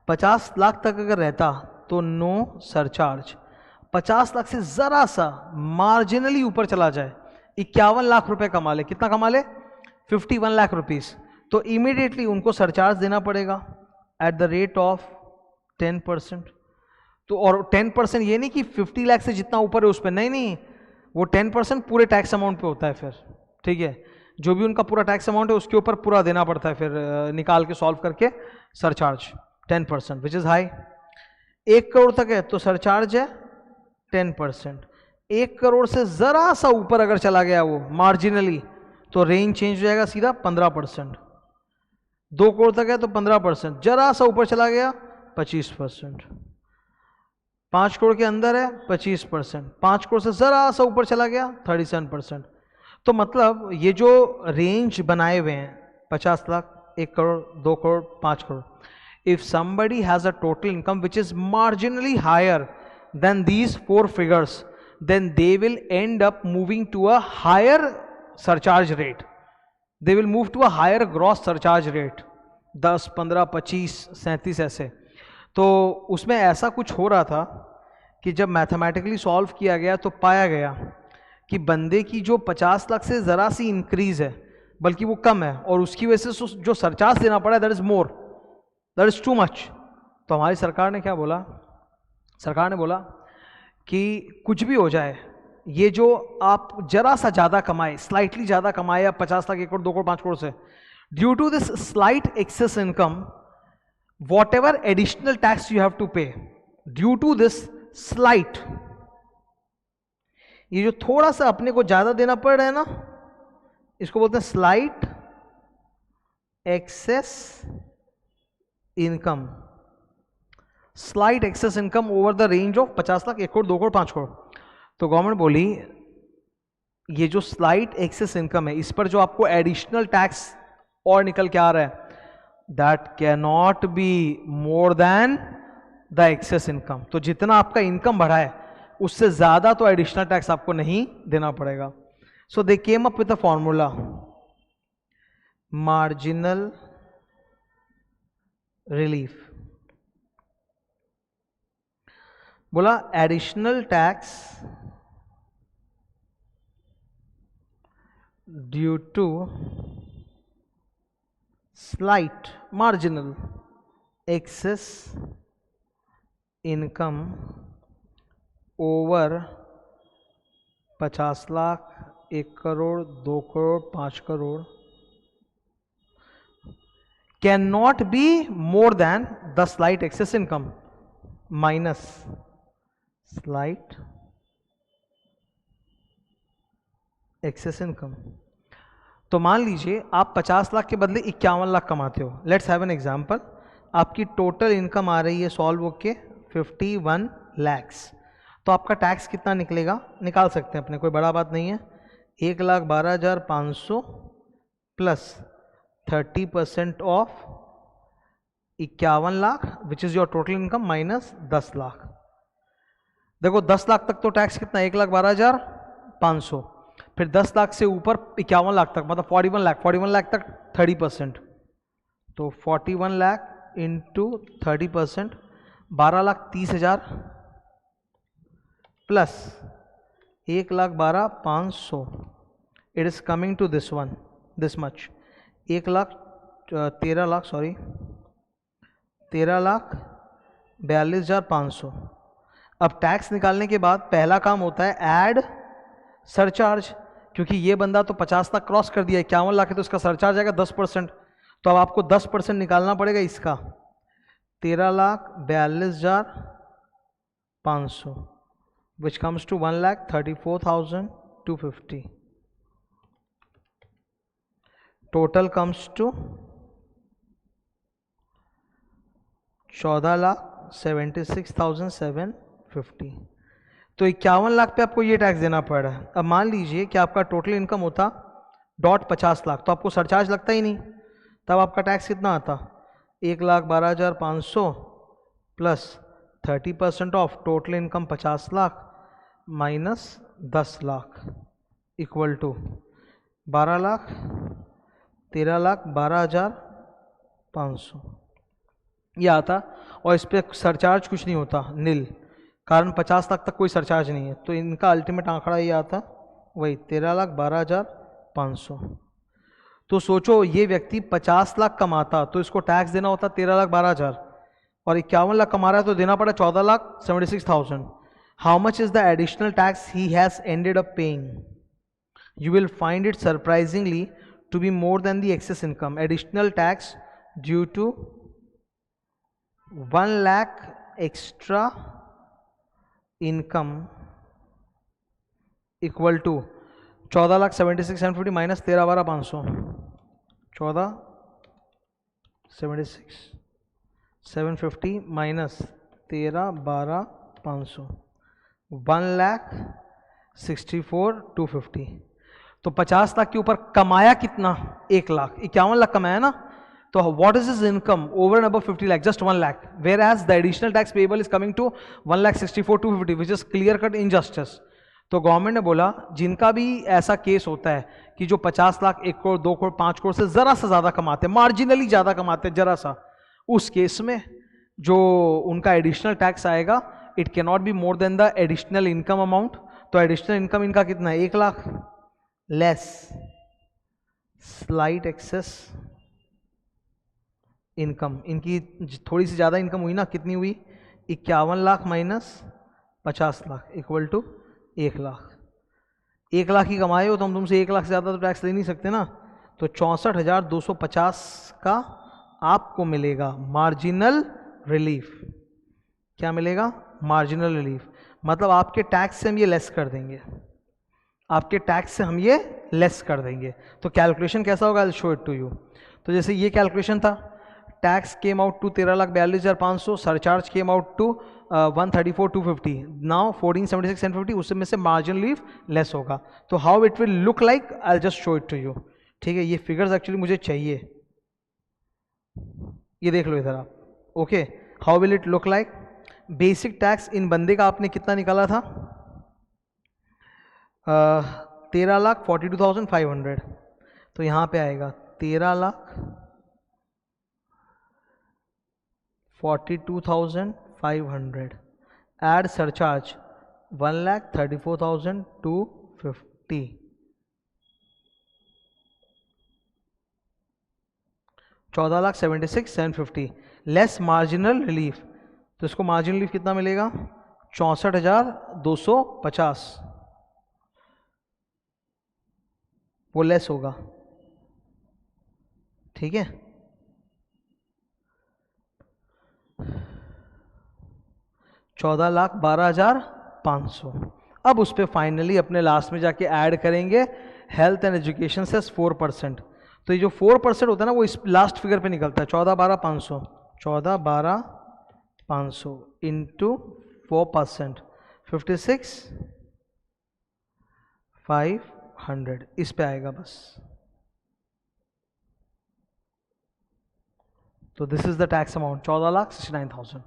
50 लाख तक अगर रहता तो नो सरचार्ज। 50 लाख से ज़रा सा मार्जिनली ऊपर चला जाए, 51 लाख रुपए कमा ले, कितना कमा ले? 51 लाख रुपीस, तो इमीडिएटली उनको सरचार्ज देना पड़ेगा एट द रेट ऑफ 10%। तो और 10% ये नहीं कि 50 लाख से जितना ऊपर है उस पर, नहीं, वो 10% पूरे टैक्स अमाउंट पे होता है फिर, ठीक है। जो भी उनका पूरा टैक्स अमाउंट है उसके ऊपर पूरा देना पड़ता है फिर, निकाल के सॉल्व करके surcharge 10%, which is high. 1 crore तक है तो सरचार्ज है 10%। 1 करोड़ से ज़रा सा ऊपर अगर चला गया वो मार्जिनली तो रेंज चेंज हो जाएगा सीधा 15%। 2 करोड़ तक है तो 15%, जरा सा ऊपर चला गया 25%। 5 करोड़ के अंदर है 25%, 5 करोड़ से ज़रा सा ऊपर चला गया 37%। तो मतलब ये जो रेंज बनाए हुए हैं 50 lakh, 1 crore, 2 crore, 5 crore, if somebody has a total income which is marginally higher than these 4 figures, then they will end up moving to a higher surcharge rate. They will move to a higher gross surcharge rate, 10, 15, 25, 37 ऐसे। तो उसमें ऐसा कुछ हो रहा था कि जब मैथमेटिकली सॉल्व किया गया तो पाया गया कि बंदे की जो 50 लाख से ज़रा सी इंक्रीज है, बल्कि वो कम है, और उसकी वजह से जो सरचार्ज देना पड़ा है that is more, that is too much. तो हमारी सरकार ने क्या बोला? सरकार ने बोला कि कुछ भी हो जाए, ये जो आप जरा सा ज़्यादा कमाए, स्लाइटली ज़्यादा कमाए, या 50 लाख, 1 करोड़, 2 करोड़, 5 करोड़ से, due to this slight excess income, whatever additional tax you have to pay due to this slight, ये जो थोड़ा सा अपने को ज्यादा देना पड़ रहा है ना, इसको बोलते हैं slight excess income. Slight excess income over the range of 50 lakh, 1 crore, 2 crore, 5 crore. तो गवर्नमेंट बोली ये जो स्लाइट एक्सेस इनकम है, इस पर जो आपको एडिशनल टैक्स और निकल के आ रहा है, that cannot be more than the excess income। तो जितना आपका इनकम बढ़ा है उससे ज्यादा तो एडिशनल टैक्स आपको नहीं देना पड़ेगा। So they came up with a formula, marginal relief. बोला additional tax due to slight marginal excess income over 50 lakh, 1 crore, 2 crore, 5 crore cannot be more than the slight excess income minus slight excess income। तो मान लीजिए आप 50 लाख के बदले 51 लाख कमाते हो। Let's have an example. आपकी टोटल इनकम आ रही है सॉल्व होके 51 lakhs। तो आपका टैक्स कितना निकलेगा, निकाल सकते हैं अपने, कोई बड़ा बात नहीं है। 1,12,500 plus 30% of 51 lakh which is your total income minus 10 lakh. देखो 10 लाख तक तो टैक्स कितना, 1,12,500, फिर 10 लाख से ऊपर 51 लाख तक मतलब 41 लाख तक 30%, तो 41 lakh into 30%, 12,30,000 plus 1,12,500, it is coming to this one, this much, 13,42,500। अब टैक्स निकालने के बाद पहला काम होता है ऐड सरचार्ज, क्योंकि ये बंदा तो 50 लाख क्रॉस कर दिया, 51 लाख है तो इसका सरचार्ज आएगा 10%, तो अब आपको 10% निकालना पड़ेगा इसका, 13,42,500 which comes to 1,34,250. Total comes to 14,76,750। तो 51 लाख पे आपको ये टैक्स देना पड़ रहा है। अब मान लीजिए कि आपका टोटल इनकम होता .50 लाख, तो आपको सरचार्ज लगता ही नहीं, तब आपका टैक्स कितना आता, 1,12,500 plus 30% of total income 50 lakh minus 10 lakh equal to 12 lakh, 13 lakh 12,500 ये आता। और इस पर सरचार्ज कुछ नहीं होता, नील, कारण 50 लाख तक कोई सरचार्ज नहीं है, तो इनका अल्टीमेट आंकड़ा ये आता वही 13,12,500। तो सोचो ये व्यक्ति 50 लाख कमाता तो इसको टैक्स देना होता 13,12,000, और 51 लाख कमा रहा है तो देना पड़ा 14,76,000। How much is the additional tax he has ended up paying? You will find it surprisingly to be more than the excess income. Additional tax due to 1 lakh extra income equal to 14,76,750 minus 13,12,500, 14,76,750 minus 13,12,500, 1,64,250। तो 50 लाख के ऊपर कमाया कितना, 1 लाख, 51 लाख कमाया ना, तो what is his income over and above 50 lakh, just 1 lakh, whereas the additional tax payable is coming to 1,64,250 which is clear cut injustice. तो government ने बोला जिनका भी ऐसा केस होता है कि जो 50 लाख 1 करोड़ 2 करोड़ 5 करोड़ से जरा सा ज्यादा कमाते, मार्जिनली ज्यादा कमाते जरा सा, उस केस में जो उनका एडिशनल टैक्स आएगा it can not be more than the additional income amount. तो एडिशनल इनकम इनका कितना है, 1 lakh less slight excess income, इनकी थोड़ी सी ज़्यादा इनकम हुई ना, कितनी हुई, 51 lakh minus 50 lakh equal to 1 lakh. 1 lakh ही कमाए हो तो हम तुमसे 1 लाख से ज़्यादा तो टैक्स ले नहीं सकते ना, तो 64,250 का आपको मिलेगा मार्जिनल रिलीफ। क्या मिलेगा, मार्जिनल रिलीफ, मतलब आपके टैक्स से हम ये लेस कर देंगे, आपके टैक्स से हम ये लेस कर देंगे। तो कैलकुलेशन कैसा होगा, I will show it to you. तो जैसे ये कैलकुलेशन था, tax came out to 13,42,500, surcharge came out to 1,34,250, now 14,76,750, उसमें से मार्जिन रिलीफ लेस होगा। तो how it will look like, I will just show it to you. ठीक है, ये फिगर्स एक्चुअली मुझे चाहिए, ये देख लो इधर आप। Okay, how will it look like. Basic tax in बंदे का आपने कितना निकाला था, 13,42,500, तो यहाँ पे आएगा 13,42,500, add surcharge 1,34,250, 14,76,750 less marginal relief. तो इसको मार्जिनल रिलीफ कितना मिलेगा, 64,250, वो लेस होगा। ठीक है, $14,12,500। अब उस पर फाइनली अपने लास्ट में जाके ऐड करेंगे हेल्थ एंड एजुकेशन से 4%। तो ये जो 4% होता है ना वो इस लास्ट फिगर पे निकलता है, 14,12,500, 500 इंटू 4%, 56,500 इस पे आएगा बस। तो this is the tax amount 14,69,000।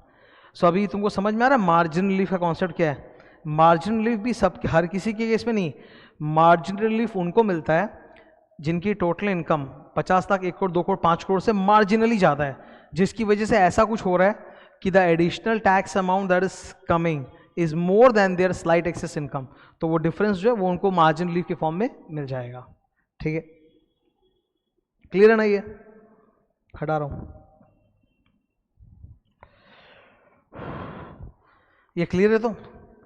सो अभी तुमको समझ में आ रहा है मार्जिनल रिलीफ का कॉन्सेप्ट क्या है? मार्जिनल रिलीफ भी सब हर किसी के केस में नहीं, मार्जिनल रिलीफ उनको मिलता है जिनकी टोटल इनकम 50 लाख, 1 करोड़, 2 करोड़, 5 करोड़ से मार्जिनली ज़्यादा है, जिसकी वजह से ऐसा कुछ हो रहा है कि the additional tax amount that is coming is more than their slight excess income. तो वो डिफरेंस जो है वो उनको मार्जिनल रिलीफ के फॉर्म में मिल जाएगा। ठीक है, क्लियर है ना? ये हटा रहा हूं, ये क्लियर है? तो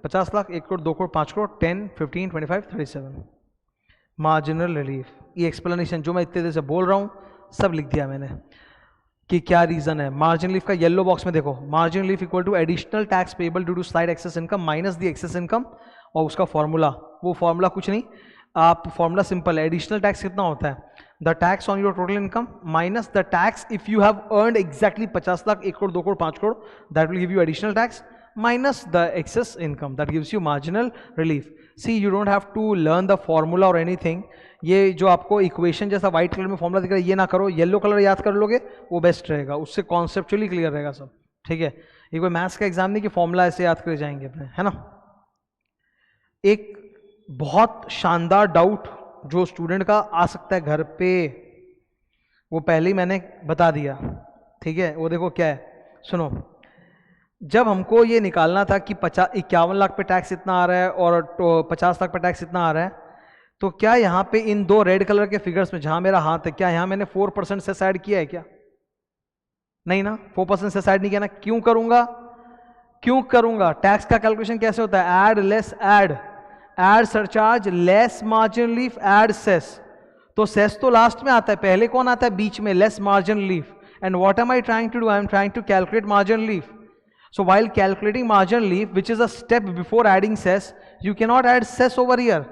50 लाख, 1 करोड़, 2 करोड़, 5 करोड़, 10, 15, 25, 37 मार्जिनल रिलीफ। ये एक्सप्लेनेशन जो मैं इतने देर से बोल रहा हूँ सब लिख दिया मैंने कि क्या रीजन है। मार्जिनल रिलीफ का येलो बॉक्स में देखो, marginal relief equal to additional tax payable due to slight excess income minus the excess income, और उसका फॉर्मूला, वो फॉर्मूला कुछ नहीं, आप फॉर्मूला सिंपल है, एडिशनल टैक्स कितना होता है? The tax on your total income minus the tax if you have earned exactly 50 lakh, 1 crore, 2 crore, 5 crore, that will give you additional tax minus the excess income that gives you marginal relief. See, you don't have to learn the formula or anything. ये जो आपको equation जैसा white colour में formula दिख रहा है ये ना करो, येलो कलर याद कर लोगे वो बेस्ट रहेगा, उससे कॉन्सेप्चुअली क्लियर रहेगा सब। ठीक है, ये कोई मैथ्स का एग्जाम नहीं कि फॉर्मूला ऐसे याद करे जाएंगे अपने, है ना? एक बहुत शानदार डाउट जो स्टूडेंट का आ सकता है घर पे, वो पहले ही मैंने बता दिया। ठीक है, वो देखो क्या है, सुनो। जब हमको ये निकालना था कि 51 लाख पे टैक्स इतना आ रहा है और 50 लाख पे टैक्स इतना आ रहा है, तो क्या यहाँ पे इन दो रेड कलर के फिगर्स में जहां मेरा हाथ है, क्या यहाँ मैंने 4% से साइड किया है क्या? नहीं ना, 4% से साइड नहीं किया ना। क्यों करूंगा? क्यों करूंगा? टैक्स का कैलकुलेशन कैसे होता है? Add less add, add surcharge less margin relief add cess. तो सेस तो लास्ट में आता है, पहले कौन आता है? बीच में, less margin relief. And what am I trying to do? I am trying to calculate margin relief. So while calculating margin relief, which is a step before adding cess, you cannot add cess over here.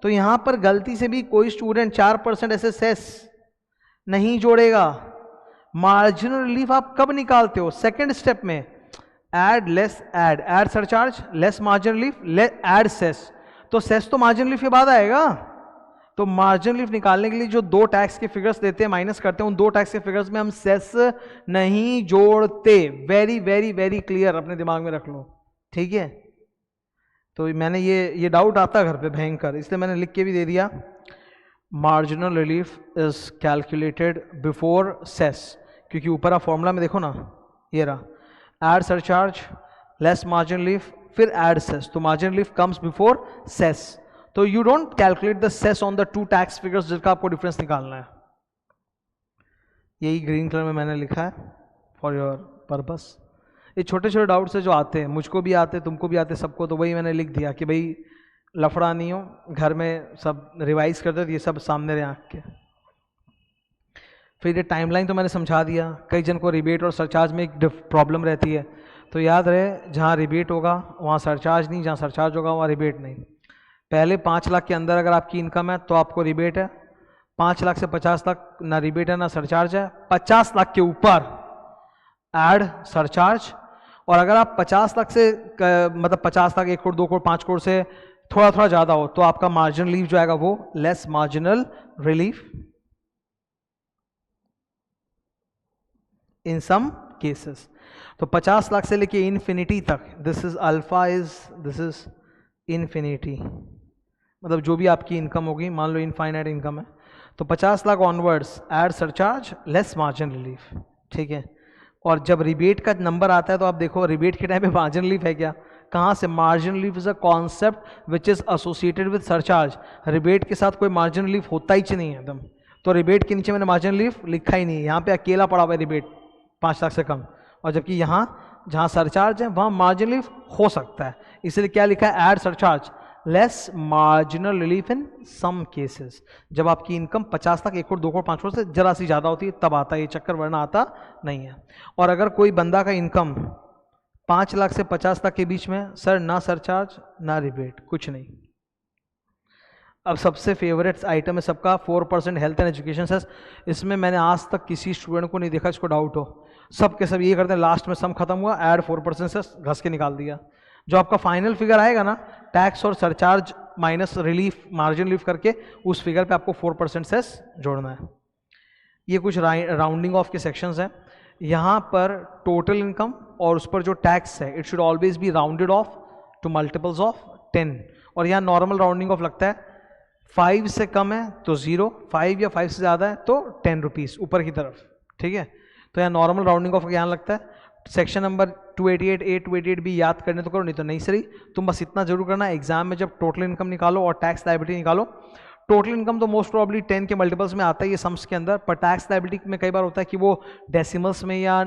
तो यहां पर गलती से भी कोई student 4% ऐसे cess नहीं जोड़ेगा। मार्जिनल रिलीफ आप कब निकालते हो? सेकेंड स्टेप में, add less add, add surcharge less margin relief add cess. तो सेस तो मार्जिन रिलीफ के बाद आएगा। तो मार्जिन रिलीफ निकालने के लिए जो दो टैक्स के फिगर्स देते हैं, माइनस करते हैं, उन दो टैक्स के फिगर्स में हम सेस नहीं जोड़ते। वेरी वेरी वेरी क्लियर, अपने दिमाग में रख लो। ठीक है, तो मैंने ये डाउट आता है घर पे भयंकर, इसलिए मैंने लिख के भी दे दिया। Marginal relief is calculated before cess, क्योंकि ऊपर आप फॉर्मूला में देखो ना, ये रहा, add surcharge less margin relief फिर एड सेस। तो margin relief comes before cess. तो you don't calculate the cess on the two tax figures जिसका आपको डिफरेंस निकालना है। यही ग्रीन कलर में मैंने लिखा है फॉर योर पर्पस। ये छोटे छोटे डाउट्स है जो आते हैं, मुझको भी आते, तुमको भी आते, सबको। तो वही मैंने लिख दिया कि भाई लफड़ा नहीं हो, घर में सब रिवाइज करते तो ये सब सामने रहे आँख के। फिर ये टाइमलाइन तो मैंने समझा दिया। कई जन को रिबेट और सरचार्ज में एक प्रॉब्लम रहती है, तो याद रहे जहाँ रिबेट होगा वहाँ सरचार्ज नहीं, जहाँ सरचार्ज होगा वहाँ रिबेट नहीं। पहले 5 लाख के अंदर अगर आपकी इनकम है तो आपको रिबेट है, 5 लाख से 50 लाख ना रिबेट है ना सरचार्ज है। 50 लाख के ऊपर ऐड सरचार्ज, और अगर आप 50 लाख से मतलब 50 लाख, 1 करोड़, 2 करोड़, 5 करोड़ से थोड़ा थोड़ा ज़्यादा हो तो आपका मार्जिनल रिलीफ जो आएगा वो less marginal relief in some cases. तो 50 लाख से लेके इन्फिनिटी तक, this is alpha is, this is infinity, मतलब जो भी आपकी इनकम होगी, मान लो इनफाइनाइट इनकम है, तो 50 lakh onwards add surcharge less margin relief. ठीक है, और जब रिबेट का नंबर आता है तो आप देखो रिबेट के टाइम पे मार्जिन रिलीफ है क्या? कहाँ से? Margin relief is a concept which is associated with surcharge. Rebate के साथ कोई मार्जिन रिलीफ होता ही नहीं है एकदम। तो रिबेट के नीचे मैंने मार्जिन रिलीफ लिखा ही नहीं है, यहाँ पे अकेला पड़ा हुआ है रिबेट 5 लाख से कम, और जबकि यहाँ जहाँ सरचार्ज है वहाँ मार्जिन रिलीफ हो सकता है, इसलिए क्या लिखा है? Add surcharge less marginal relief in some cases. जब आपकी इनकम 50 लाख, 1 करोड़, 2 करोड़, 5 करोड़ से जरा सी ज़्यादा होती है तब आता है ये चक्कर, वरना आता नहीं है। और अगर कोई बंदा का इनकम 5 लाख से 50 लाख के बीच में, सर ना सरचार्ज ना रिबेट, कुछ नहीं। अब सबसे फेवरेट आइटम है सबका 4% हेल्थ एंड एजुकेशन सेस। इसमें मैंने आज तक किसी स्टूडेंट को नहीं देखा इसको डाउट हो, सब के सब ये करते हैं, लास्ट में सम खत्म हुआ ऐड 4% सेस घस के निकाल दिया। जो आपका फाइनल फिगर आएगा ना, टैक्स और surcharge minus relief margin relief करके, उस फिगर पे आपको 4% सेस जोड़ना है। ये कुछ राउंडिंग ऑफ के सेक्शंस हैं। यहाँ पर टोटल इनकम और उस पर जो टैक्स है, it should always be rounded off to multiples of 10। और यहाँ नॉर्मल राउंडिंग ऑफ लगता है, 5 से कम है तो 0, 5 या 5 से ज़्यादा है तो 10 रुपीज़ ऊपर की तरफ, ठीक है। तो यहाँ नॉर्मल राउंडिंग ऑफ यहाँ लगता है। सेक्शन नंबर 288A 288B याद करने तो करो, नहीं तो नहीं सही। तुम बस इतना जरूर करना, एग्जाम में जब टोटल इनकम निकालो और टैक्स लायबिलिटी निकालो, टोटल इनकम तो मोस्ट प्रॉब्ली 10 के मल्टीपल्स में आता है ये सम्स के अंदर, पर टैक्स लायबिलिटी में कई बार होता है कि वो डेसिमल्स में या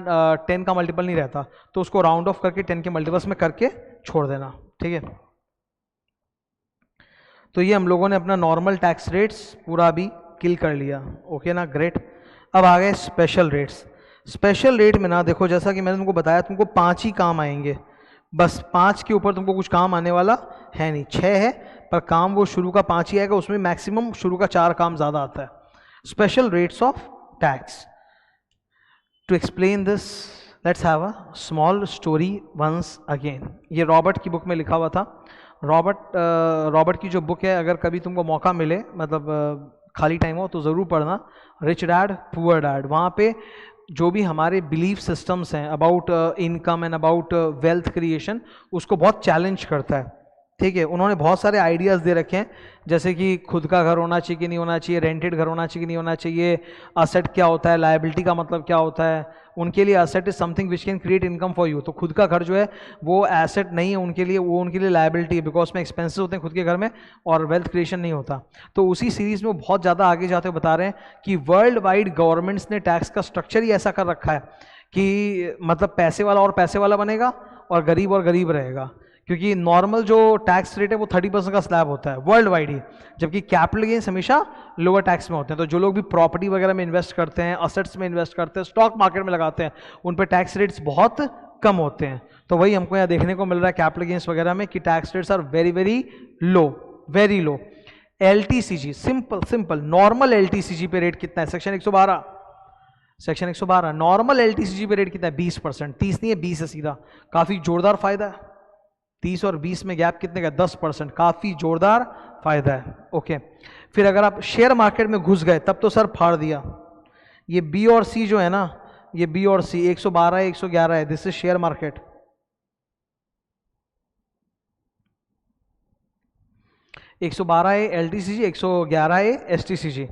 10 का मल्टीपल नहीं रहता, तो उसको राउंड ऑफ करके 10 के मल्टीपल्स में करके छोड़ देना, ठीक है। तो ये हम लोगों ने अपना नॉर्मल टैक्स रेट्स पूरा अभी किल कर लिया, ओके ना, ग्रेट। अब आ गए स्पेशल रेट्स। स्पेशल रेट में ना देखो, जैसा कि मैंने तुमको बताया, तुमको 5 ही काम आएंगे बस, 5 के ऊपर तुमको कुछ काम आने वाला है नहीं। 6 है पर काम वो शुरू का 5 ही आएगा, उसमें मैक्सिमम शुरू का 4 काम ज़्यादा आता है। Special rates of tax. To explain this let's have a small story once again. ये रॉबर्ट की बुक में लिखा हुआ था। रॉबर्ट की जो बुक है, अगर कभी तुमको मौका मिले, मतलब खाली टाइम हो तो ज़रूर पढ़ना, रिच डैड पुअर डैड। वहाँ पे जो भी हमारे बिलीफ सिस्टम्स हैं about income and about wealth creation, उसको बहुत चैलेंज करता है, ठीक है। उन्होंने बहुत सारे आइडियाज़ दे रखे हैं, जैसे कि खुद का घर होना चाहिए कि नहीं होना चाहिए, रेंटेड घर होना चाहिए कि नहीं होना चाहिए, असेट क्या होता है, लायबिलिटी का मतलब क्या होता है। उनके लिए asset is something which can create income for you. तो खुद का घर जो है वो एसेट नहीं है उनके लिए, वो उनके लिए लायबिलिटी है, बिकॉज में एक्सपेंसेस होते हैं खुद के घर में और वेल्थ क्रिएशन नहीं होता। तो उसी सीरीज में वो बहुत ज़्यादा आगे जाते हुए बता रहे हैं कि वर्ल्ड वाइड गवर्नमेंट्स ने टैक्स का स्ट्रक्चर ही ऐसा कर रखा है कि मतलब पैसे वाला और पैसे वाला बनेगा और गरीब रहेगा, क्योंकि नॉर्मल जो टैक्स रेट है वो 30% का स्लैब होता है वर्ल्ड वाइड ही, जबकि कैपिटल गेन्स हमेशा लोअर टैक्स में होते हैं। तो जो लोग भी प्रॉपर्टी वगैरह में इन्वेस्ट करते हैं, असेट्स में इन्वेस्ट करते हैं, स्टॉक मार्केट में लगाते हैं, उन पर टैक्स रेट्स बहुत कम होते हैं। तो वही हमको यहाँ देखने को मिल रहा है कैपिटल गेन्स वगैरह में कि tax rates are very very low, very low. LTCG simple normal LTCG पे रेट कितना है? सेक्शन 112 नॉर्मल LTCG पे रेट कितना है? 20%। 30 नहीं है, 20 है सीधा। काफी जोरदार फायदा है। 30 और 20 में गैप कितने का? 10%। काफी जोरदार फायदा है, ओके। फिर अगर आप शेयर मार्केट में घुस गए तब तो सर फाड़ दिया। ये बी और सी जो है ना, ये बी और सी 112 है, 111 है, दिस इज शेयर मार्केट। 112 है LTCG, 111 है STCG।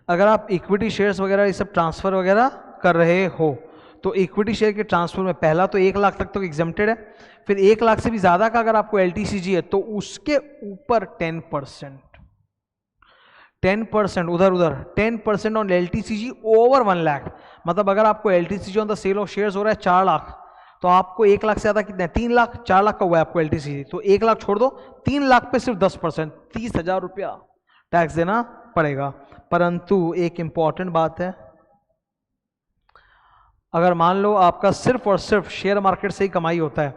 अगर आप इक्विटी शेयर्स वगैरह ये सब ट्रांसफर वगैरह कर रहे हो तो इक्विटी शेयर के ट्रांसफर में पहला तो 1 लाख तक तो एग्जेम्प्टेड है, फिर 1 लाख से भी ज्यादा का अगर आपको LTCG है तो उसके ऊपर 10% उधर 10% ऑन LTCG ओवर 1 लाख। मतलब अगर आपको LTCG on the sale of shares हो रहा है 4 लाख, तो आपको 1 लाख से ज्यादा कितना है? 3 लाख। 4 लाख का हुआ है आपको LTCG, तो 1 लाख छोड़ दो, 3 लाख पे सिर्फ 10%, 30,000 रुपया टैक्स देना पड़ेगा। परंतु एक इंपॉर्टेंट बात है, अगर मान लो आपका सिर्फ और सिर्फ शेयर मार्केट से ही कमाई होता है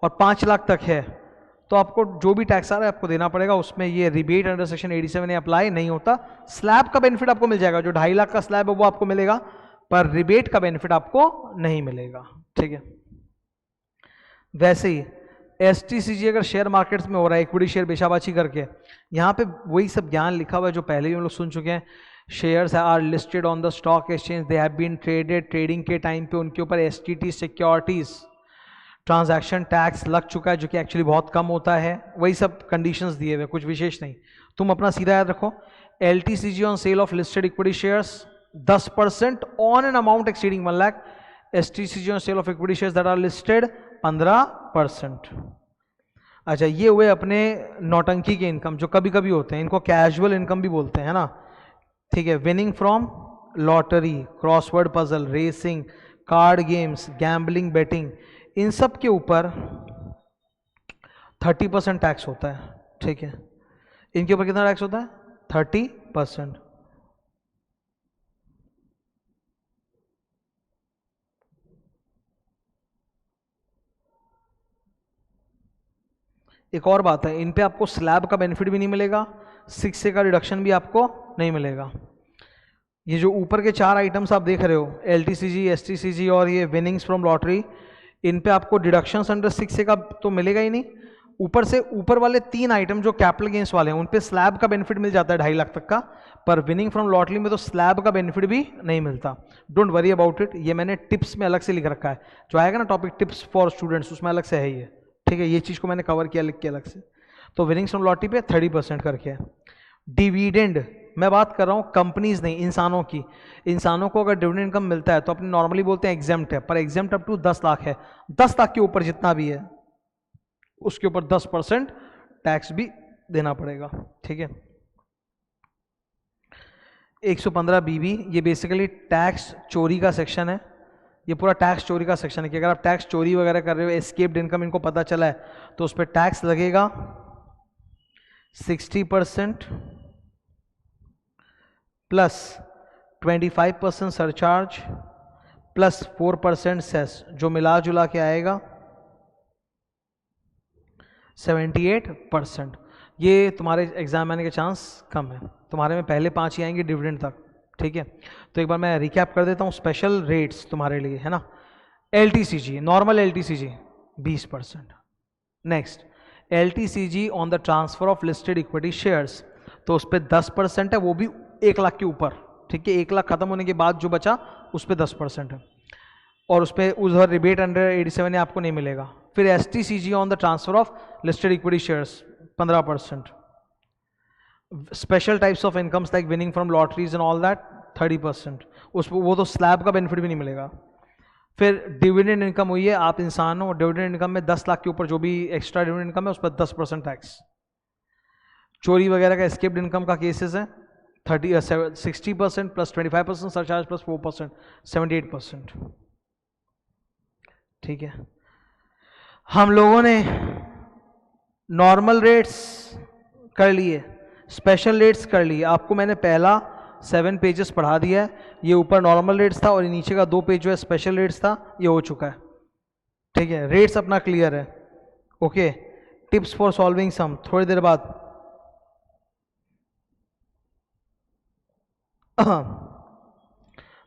और 5 लाख तक है, तो आपको जो भी टैक्स आ रहा है आपको देना पड़ेगा। उसमें ये रिबेट अंडर सेक्शन 87 अप्लाई नहीं होता। स्लैब का बेनिफिट आपको मिल जाएगा, जो 2.5 लाख का स्लैब है वो आपको मिलेगा, पर रिबेट का बेनिफिट आपको नहीं मिलेगा, ठीक है। वैसे ही STCG अगर शेयर मार्केट्स में हो रहा है, इक्विटी शेयर बेचाबाची करके, यहाँ पे वही सब ज्ञान लिखा हुआ है जो पहले भी हम लोग सुन चुके हैं। Shares are listed on the stock exchange, they have been traded, trading के टाइम पे उनके ऊपर STT सिक्योरिटीज ट्रांजैक्शन टैक्स लग चुका है, जो कि एक्चुअली बहुत कम होता है। वही सब कंडीशंस दिए हुए, कुछ विशेष नहीं। तुम अपना सीधा याद रखो, LTCG on sale of listed equity shares 10% on an amount exceeding 1 lakh. STCG on sale of equity shares that are listed 15%। अच्छा, ये हुए अपने नौटंकी के इनकम जो कभी कभी होते हैं, इनको कैजुअल इनकम भी बोलते हैं, है ना, ठीक है। Winning from lottery, crossword puzzle, racing, card games, gambling, betting, इन सब के ऊपर 30% टैक्स होता है, ठीक है। इनके ऊपर कितना टैक्स होता है? 30%। एक और बात है, इन पे आपको स्लैब का बेनिफिट भी नहीं मिलेगा, 6A का रिडक्शन भी आपको नहीं मिलेगा। ये जो ऊपर के 4 आइटम्स आप देख रहे हो, LTCG, STCG और ये विनिंग्स फ्रॉम लॉटरी, इन पे आपको डिडक्शंस अंडर 6A का तो मिलेगा ही नहीं। ऊपर से ऊपर वाले 3 आइटम जो कैपिटल गेन्स वाले हैं उन पे स्लैब का बेनिफिट मिल जाता है 2.5 लाख तक का, पर विनिंग फ्रॉम लॉटरी में तो स्लैब का बेनिफिट भी नहीं मिलता। डोंट वरी अबाउट इट, ये मैंने टिप्स में अलग से लिख रखा है, जो आएगा ना टॉपिक टिप्स फॉर स्टूडेंट्स, उसमें अलग से है ये, ठीक है। ये चीज़ को मैंने कवर किया लिख के अलग से। तो विनिंग्स फ्रॉम लॉटरी पे 30% करके है। डिविडेंड, मैं बात कर रहा हूँ कंपनीज नहीं, इंसानों की। इंसानों को अगर डिविडेंड इनकम मिलता है तो अपने नॉर्मली बोलते हैं एग्जेम्प्ट है, पर एग्जेम्प्ट अप टू 10 लाख है। 10 लाख के ऊपर जितना भी है उसके ऊपर 10% टैक्स भी देना पड़ेगा, ठीक है। 115 BB ये बेसिकली टैक्स चोरी का सेक्शन है। ये पूरा टैक्स चोरी का सेक्शन है कि अगर आप टैक्स चोरी वगैरह कर रहे हो, एस्केप्ड इनकम इनको पता चला है तो उस पर टैक्स लगेगा 60% प्लस 25% सरचार्ज प्लस 4% सेस, जो मिला जुला के आएगा 78%। ये तुम्हारे एग्जाम आने के चांस कम है, तुम्हारे में पहले 5 ही आएंगे डिविडेंड तक, ठीक है। तो एक बार मैं रिकैप कर देता हूँ स्पेशल रेट्स तुम्हारे लिए, है ना। LTCG, normal LTCG 20%। Next LTCG on the transfer of listed equity shares, तो उस पर 10% है, वो भी 1 लाख के ऊपर, ठीक है। 1 लाख खत्म होने के बाद जो बचा उस पर 10% है, और उस पर उधर रिबेट अंडर 87 आपको नहीं मिलेगा। फिर STCG on the transfer of listed equity shares 15%। Special types of incomes like winning from lotteries and all that 30%, उस वो तो स्लैब का बेनिफिट भी नहीं मिलेगा। फिर डिविडेंड इनकम हुई है, आप इंसान हो, डिविडेंड इनकम में 10 लाख के ऊपर जो भी एक्स्ट्रा डिविडेंड इनकम है उस पर 10% टैक्स। चोरी वगैरह का एस्केप्ड इनकम का केसेस है 60% प्लस 25% सरचार्ज प्लस 4% 78%, ठीक है। हम लोगों ने नॉर्मल रेट्स कर लिए, स्पेशल रेट्स कर लिए। आपको मैंने पहला 7 पेजेस पढ़ा दिया है, ये ऊपर नॉर्मल रेट्स था और नीचे का 2 पेज जो है स्पेशल रेट्स था, ये हो चुका है, ठीक है। रेट्स अपना क्लियर है, okay. Tips for solving sum थोड़ी देर बाद।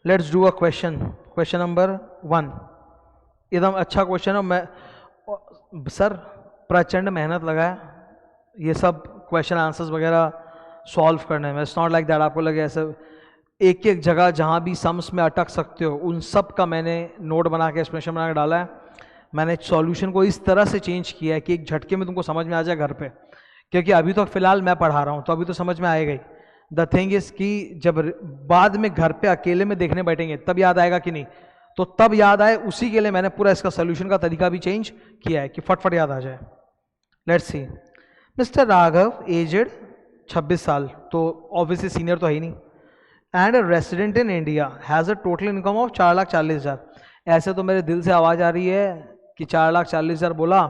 Let's do a question number 1। एकदम अच्छा क्वेश्चन है, मैं सर प्रचंड मेहनत लगाया ये सब क्वेश्चन आंसर्स वगैरह सॉल्व करने में। इट्स नॉट लाइक दैट आपको लगे ऐसे एक एक जगह जहाँ भी सम्स में अटक सकते हो उन सब का मैंने नोट बना के एक्सप्लेनेशन बना के डाला है। मैंने सॉल्यूशन को इस तरह से चेंज किया है कि एक झटके में तुमको समझ में आ जाए घर पे, क्योंकि अभी तो फिलहाल मैं पढ़ा रहा हूँ तो अभी तो समझ में आएगा ही। द थिंग इज कि जब बाद में घर पे अकेले में देखने बैठेंगे तब याद आएगा कि नहीं, तो तब याद आए उसी के लिए मैंने पूरा इसका सोल्यूशन का तरीका भी चेंज किया है कि फटफट याद आ जाए। Let's see, mister Raghav aged 26 साल, तो ऑब्वियसली सीनियर तो है ही नहीं, and resident in India has a total income of 4,40,000। ऐसे तो मेरे दिल से आवाज़ आ रही है कि 4,40,000 बोला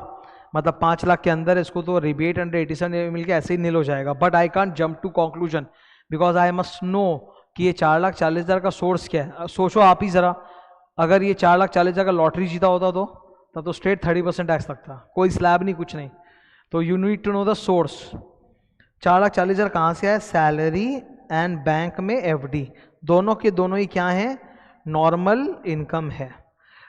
मतलब 5 लाख के अंदर इसको तो रिबेट अंडर 87 मिलकर ऐसे ही नील हो जाएगा। But I can't jump to conclusion because I must know कि ये 4,40,000 का सोर्स क्या है। सोचो आप ही ज़रा, अगर ये 4,40,000 का लॉटरी जीता होता तो तब तो स्ट्रेट 30% टैक्स लगता, कोई स्लैब नहीं कुछ नहीं। तो you need to know the source. 4,40,000 कहाँ से आया? सैलरी एंड बैंक में FD, दोनों के दोनों ही क्या है? नॉर्मल इनकम है।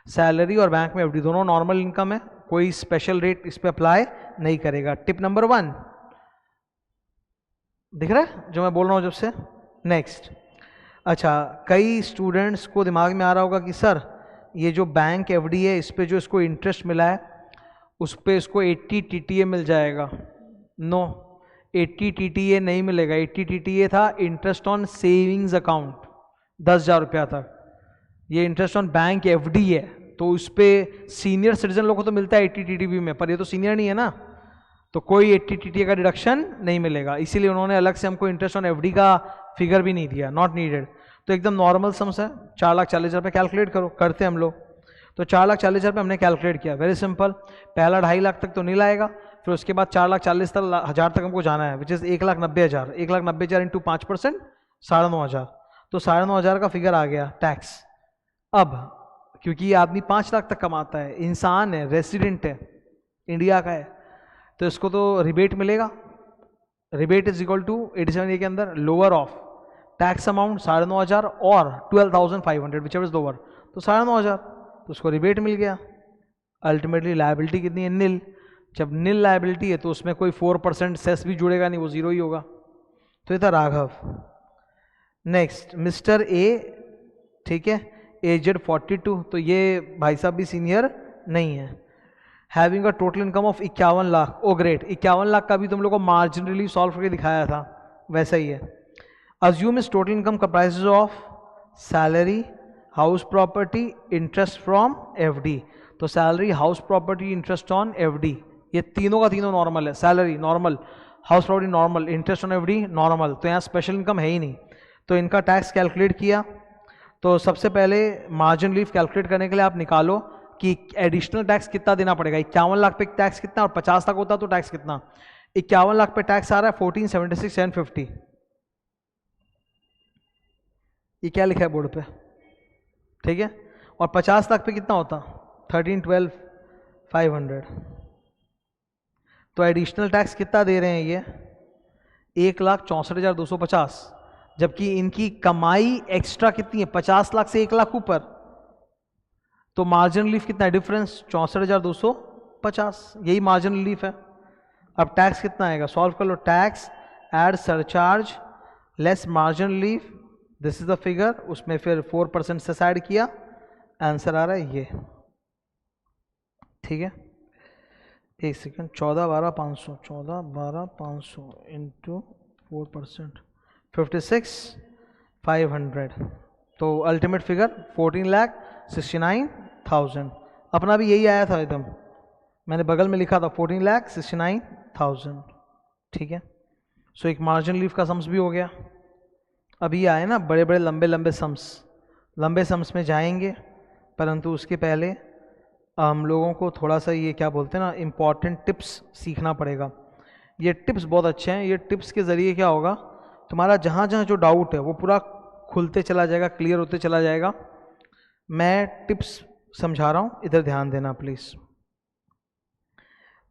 सैलरी और बैंक में FD दोनों नॉर्मल इनकम है, कोई स्पेशल रेट इस पे अप्लाई नहीं करेगा। टिप नंबर 1 दिख रहा है जो मैं बोल रहा हूँ जब से। नेक्स्ट, अच्छा, कई स्टूडेंट्स को दिमाग में आ रहा होगा कि सर ये जो बैंक FD है इस पे जो इसको इंटरेस्ट मिला है उस पे इसको 80 TTA मिल जाएगा। नो, 80 TTA नहीं मिलेगा। 80 TTA था इंटरेस्ट ऑन सेविंग्स अकाउंट 10,000 रुपया तक। ये इंटरेस्ट ऑन बैंक FD है तो उस पर सीनियर सिटीजन लोगों को तो मिलता है 80 TTB में, पर ये तो सीनियर नहीं है ना, तो कोई 80 TTA का डिडक्शन नहीं मिलेगा। इसीलिए उन्होंने अलग से हमको इंटरेस्ट ऑन FD का फिगर भी नहीं दिया, नॉट नीडेड। तो एकदम नॉर्मल सम्स है। 4,40,000 रुपये कैलकुलेट करो, करते हैं हम लोग। तो 4,40,000 रुपये हमने कैलकुलेट किया, वेरी सिंपल। पहला 2.5 लाख तक तो नहीं लाएगा, फिर उसके बाद 4,40,000 तक हमको जाना है, विच इज़ 1,90,000। 1,90,000 इंटू 5% 9,500, तो 9,500 का फिगर आ गया टैक्स। अब क्योंकि ये आदमी 5 लाख तक कमाता है, इंसान है, रेसिडेंट है, इंडिया का है, तो इसको तो रिबेट मिलेगा, rebate is equal to 87A के अंदर लोअर ऑफ टैक्स अमाउंट 9,500 और 12,500 विच एवर इज लोअर, तो 9,500, तो उसको रिबेट मिल गया। अल्टीमेटली लायबिलिटी कितनी है? नील। जब नील लायबिलिटी है तो उसमें कोई 4% सेस भी जुड़ेगा नहीं, वो जीरो ही होगा। तो ये था राघव। नेक्स्ट मिस्टर ए, ठीक है, एजेड 42, तो ये भाई साहब भी सीनियर नहीं है। Having a total income of 51 lakh, oh great, 51 lakh का भी तुम लोग को मार्जिनली सॉल्व करके दिखाया था, वैसा ही है। अज्यूम इस total income comprises of salary, house property, interest from FD. तो salary, house property, interest on FD, ये तीनों का तीनों नॉर्मल है। Salary normal, house property normal, interest on FD normal, तो यहाँ स्पेशल इनकम है ही नहीं। तो इनका टैक्स कैलकुलेट किया। तो सबसे पहले मार्जिन लीफ कैलकुलेट करने के लिए आप निकालो कि एडिशनल टैक्स कितना देना पड़ेगा। 51 लाख पे टैक्स कितना और 50 लाख होता तो टैक्स कितना। 51 लाख पे टैक्स आ रहा है 1476,750, ये क्या लिखा है बोर्ड पे, ठीक है। और 50 लाख पे कितना होता? 1312,500। तो एडिशनल टैक्स कितना दे रहे हैं ये? 1,64,250, जबकि इनकी कमाई एक्स्ट्रा कितनी है? 50 लाख से 1 लाख ऊपर। तो मार्जिन रिलीफ कितना है डिफरेंस? 64,250, यही मार्जिन रिलीफ है। अब टैक्स कितना आएगा? सॉल्व कर लो। Tax add surcharge less margin relief, this is the figure, उसमें फिर 4% से ऐड किया, आंसर आ रहा है ये, ठीक है। एक सेकेंड, 14,12,500, 14,12,500 इंटू 4%, 56,500, तो अल्टीमेट फिगर 14,69,000। अपना भी यही आया था एकदम, मैंने बगल में लिखा था 14,69,000, ठीक है। सो एक मार्जिन लीफ का सम्स भी हो गया। अभी आए ना बड़े बड़े लंबे लंबे सम्स, लंबे सम्स में जाएंगे, परंतु उसके पहले हम लोगों को थोड़ा सा ये क्या बोलते हैं ना, इम्पॉर्टेंट टिप्स सीखना पड़ेगा। ये टिप्स बहुत अच्छे हैं, ये टिप्स के ज़रिए क्या होगा, तुम्हारा जहाँ जहाँ जो डाउट है वो पूरा खुलते चला जाएगा, क्लियर होते चला जाएगा। मैं टिप्स समझा रहा हूँ, इधर ध्यान देना प्लीज़।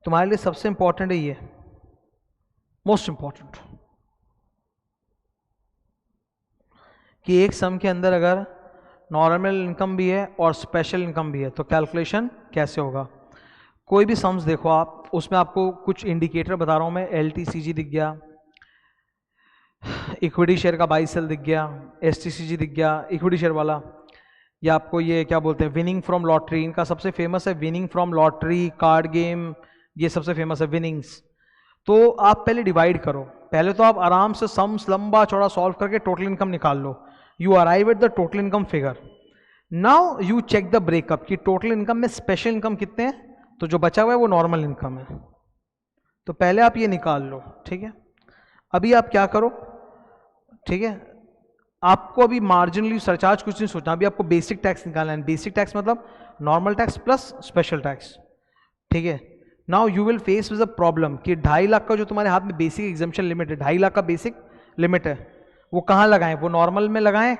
तुम्हारे लिए सबसे इम्पॉर्टेंट है ये, मोस्ट इम्पॉर्टेंट, कि एक सम के अंदर अगर नॉर्मल इनकम भी है और स्पेशल इनकम भी है तो कैलकुलेशन कैसे होगा। कोई भी सम्स देखो आप, उसमें आपको कुछ इंडिकेटर बता रहा हूँ मैं, LTCG दिख गया, इक्विटी शेयर का बाई सेल दिख गया, STCG दिख गया इक्विटी शेयर वाला, या आपको ये क्या बोलते हैं विनिंग फ्रॉम लॉटरी, इनका सबसे फेमस है winning from lottery, card game, ये सबसे फेमस है विनिंग्स। तो आप पहले डिवाइड करो, पहले तो आप आराम से सम्स लंबा चौड़ा सॉल्व करके टोटल इनकम निकाल लो, you arrive at the total income figure. Now you check the breakup कि टोटल इनकम में स्पेशल इनकम कितने हैं, तो जो बचा हुआ है वो नॉर्मल इनकम है, तो पहले आप ये निकाल लो, ठीक है। अभी आप क्या करो, ठीक है, आपको अभी मार्जिनली सरचार्ज कुछ नहीं सोचना, अभी आपको बेसिक टैक्स निकालना है। बेसिक टैक्स मतलब normal tax plus special tax, ठीक है। Now you will face with a problem कि 2.5 लाख का जो तुम्हारे हाथ में बेसिक एग्जम्पशन लिमिट है, 2.5 लाख का बेसिक लिमिट है, वो कहाँ लगाएं, वो नॉर्मल में लगाएं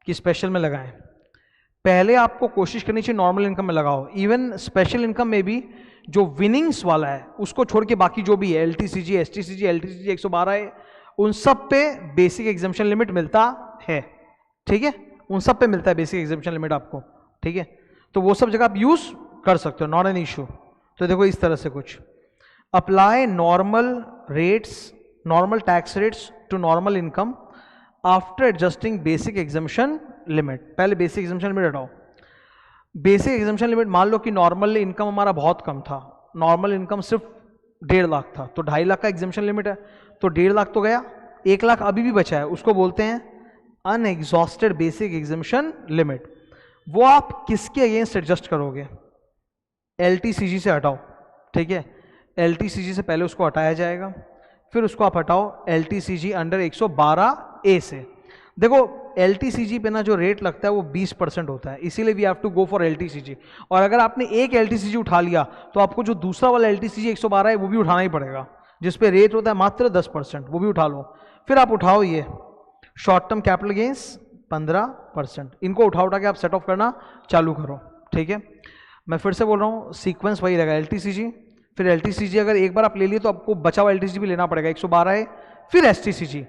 कि स्पेशल में लगाएं। पहले आपको कोशिश करनी चाहिए नॉर्मल इनकम में लगाओ। इवन स्पेशल इनकम में भी जो विनिंग्स वाला है उसको छोड़ के बाकी जो भी है LTCG, STCG, LTCG 112 है, उन सब पे बेसिक एग्जम्पशन लिमिट मिलता है, ठीक है, उन सब पे मिलता है बेसिक एग्जम्पशन लिमिट आपको, ठीक है। तो वो सब जगह आप यूज कर सकते हो, नॉट एन इशू। तो देखो इस तरह से कुछ, apply normal rates, normal tax rates to normal income after adjusting basic exemption limit. पहले बेसिक एग्जम्पशन लिमिट हटाओ। बेसिक एग्जम्पशन लिमिट मान लो कि नॉर्मल इनकम हमारा बहुत कम था, नॉर्मल इनकम सिर्फ 1.5 लाख था, तो 2.5 लाख का एग्जम्पशन लिमिट है, तो 1.5 लाख तो गया, 1 लाख अभी भी बचा है, उसको बोलते हैं अनएग्जॉस्टेड बेसिक एग्जम्पशन लिमिट। वो आप किसके अगेंस्ट एडजस्ट करोगे? LTCG से हटाओ, ठीक है, LTCG से पहले उसको हटाया जाएगा, फिर उसको आप हटाओ LTCG अंडर 112A से। देखो LTCG पे ना जो रेट लगता है वो 20% होता है, इसीलिए we have to go for LTCG। और अगर आपने एक LTCG उठा लिया तो आपको जो दूसरा वाला LTCG 112 है वो भी उठाना ही पड़ेगा, जिसपे रेट होता है मात्र 10%, वो भी उठा लो। फिर आप उठाओ ये शॉर्ट टर्म कैपिटल गेंस 15%, इनको उठा के आप सेट ऑफ करना चालू करो, ठीक है। मैं फिर से बोल रहा हूँ, सीक्वेंस वही रहेगा, LTCG, फिर LTCG अगर एक बार आप ले लिए तो आपको बचा हुआ LTCG भी लेना पड़ेगा, 112 है, फिर STCG।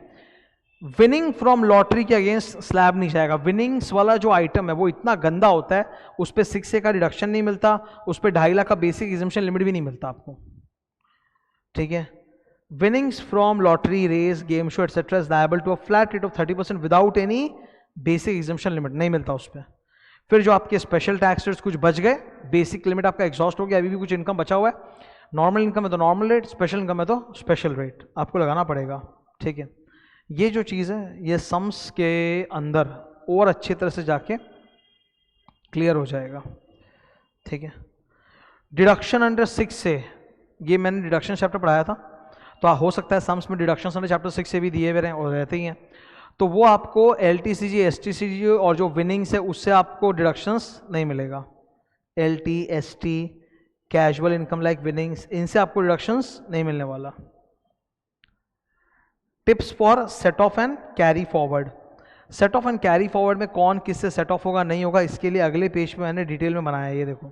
विनिंग फ्रॉम लॉटरी के अगेंस्ट स्लैब नहीं जाएगा। विनिंग्स वाला जो आइटम है वो इतना गंदा होता है, उस पर 6A का रिडक्शन नहीं मिलता, उस पर 2.5 लाख का बेसिक एग्जम्पशन लिमिट भी नहीं मिलता आपको, ठीक है। Winnings from lottery, race, game show etcetera is liable to a flat rate of 30% without any basic exemption limit, नहीं मिलता उस पर। फिर जो आपके स्पेशल टैक्स रेट्स कुछ बच गए, बेसिक लिमिट आपका एग्जॉस्ट हो गया, अभी भी कुछ इनकम बचा हुआ है, नॉर्मल इनकम है तो नॉर्मल रेट, स्पेशल इनकम है तो स्पेशल रेट आपको लगाना पड़ेगा, ठीक है। ये जो चीज़ है ये सम्स के अंदर और अच्छी तरह से जाके क्लियर हो जाएगा, ठीक है। डिडक्शन अंडर 6A, ये मैंने डिडक्शन चैप्टर पढ़ाया था, तो हो सकता है सम्स में डिडक्शन अंडर चैप्टर 6A भी दिए हुए रहें और रहते ही हैं, तो वो आपको LTCG, STCG और जो विनिंग्स है उससे आपको डिडक्शंस नहीं मिलेगा। LT, ST, casual income like winnings, इनसे आपको डिडक्शंस नहीं मिलने वाला। Tips for set of and carry forward. Set of and carry forward में कौन किससे सेट ऑफ होगा नहीं होगा, इसके लिए अगले पेज पे मैंने डिटेल में बनाया है, ये देखो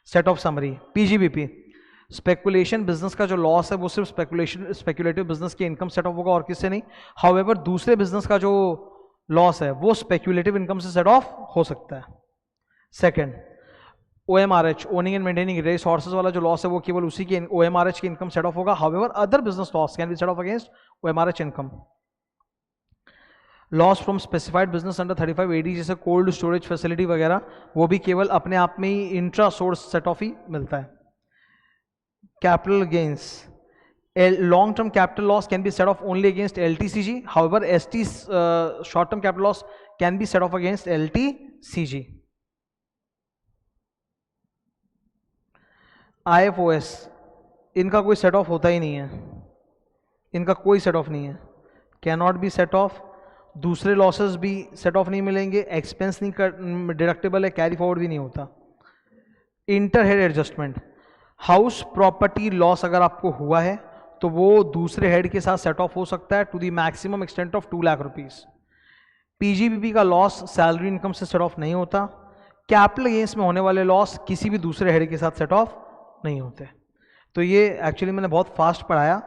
set of summary. PGBP, speculation business का जो लॉस है वो सिर्फ स्पेकुलेटिव बिजनेस की इनकम सेट ऑफ होगा और किससे नहीं। हाउएवर दूसरे बिजनेस का जो लॉस है वो स्पेकुलेटिव इनकम से सेट ऑफ हो सकता है। Second, OMRH, owning and maintaining race horses वाला जो लॉस है वो केवल उसी की OMRH की इनकम सेट ऑफ होगा। However other business loss can be set of against OMRH income. Loss from specified business under 35 AD जैसे कोल्ड स्टोरेज फैसिलिटी वगैरह, वो भी केवल अपने आप में ही इंट्रा सोर्स सेट ऑफ ही मिलता है। Capital gains, long term capital loss can be set of only against LTCG, however ST short term capital loss can be set of against LTCG। IFOS, इनका कोई सेट ऑफ होता ही नहीं है, इनका कोई set off नहीं है, can not be set of. दूसरे लॉसेस भी सेट ऑफ नहीं मिलेंगे, एक्सपेंस नहीं कर डिडक्टेबल है, कैरी फॉरवर्ड भी नहीं होता। Inter head adjustment, house property loss अगर आपको हुआ है तो वो दूसरे हेड के साथ सेट ऑफ हो सकता है to the maximum extent of 2 lakh rupees. PGBP का लॉस सैलरी इनकम से सेट ऑफ नहीं होता। कैपिटल गेन्स में होने वाले लॉस किसी भी दूसरे हेड के साथ सेट ऑफ नहीं होते। तो ये एक्चुअली मैंने बहुत फास्ट पढ़ाया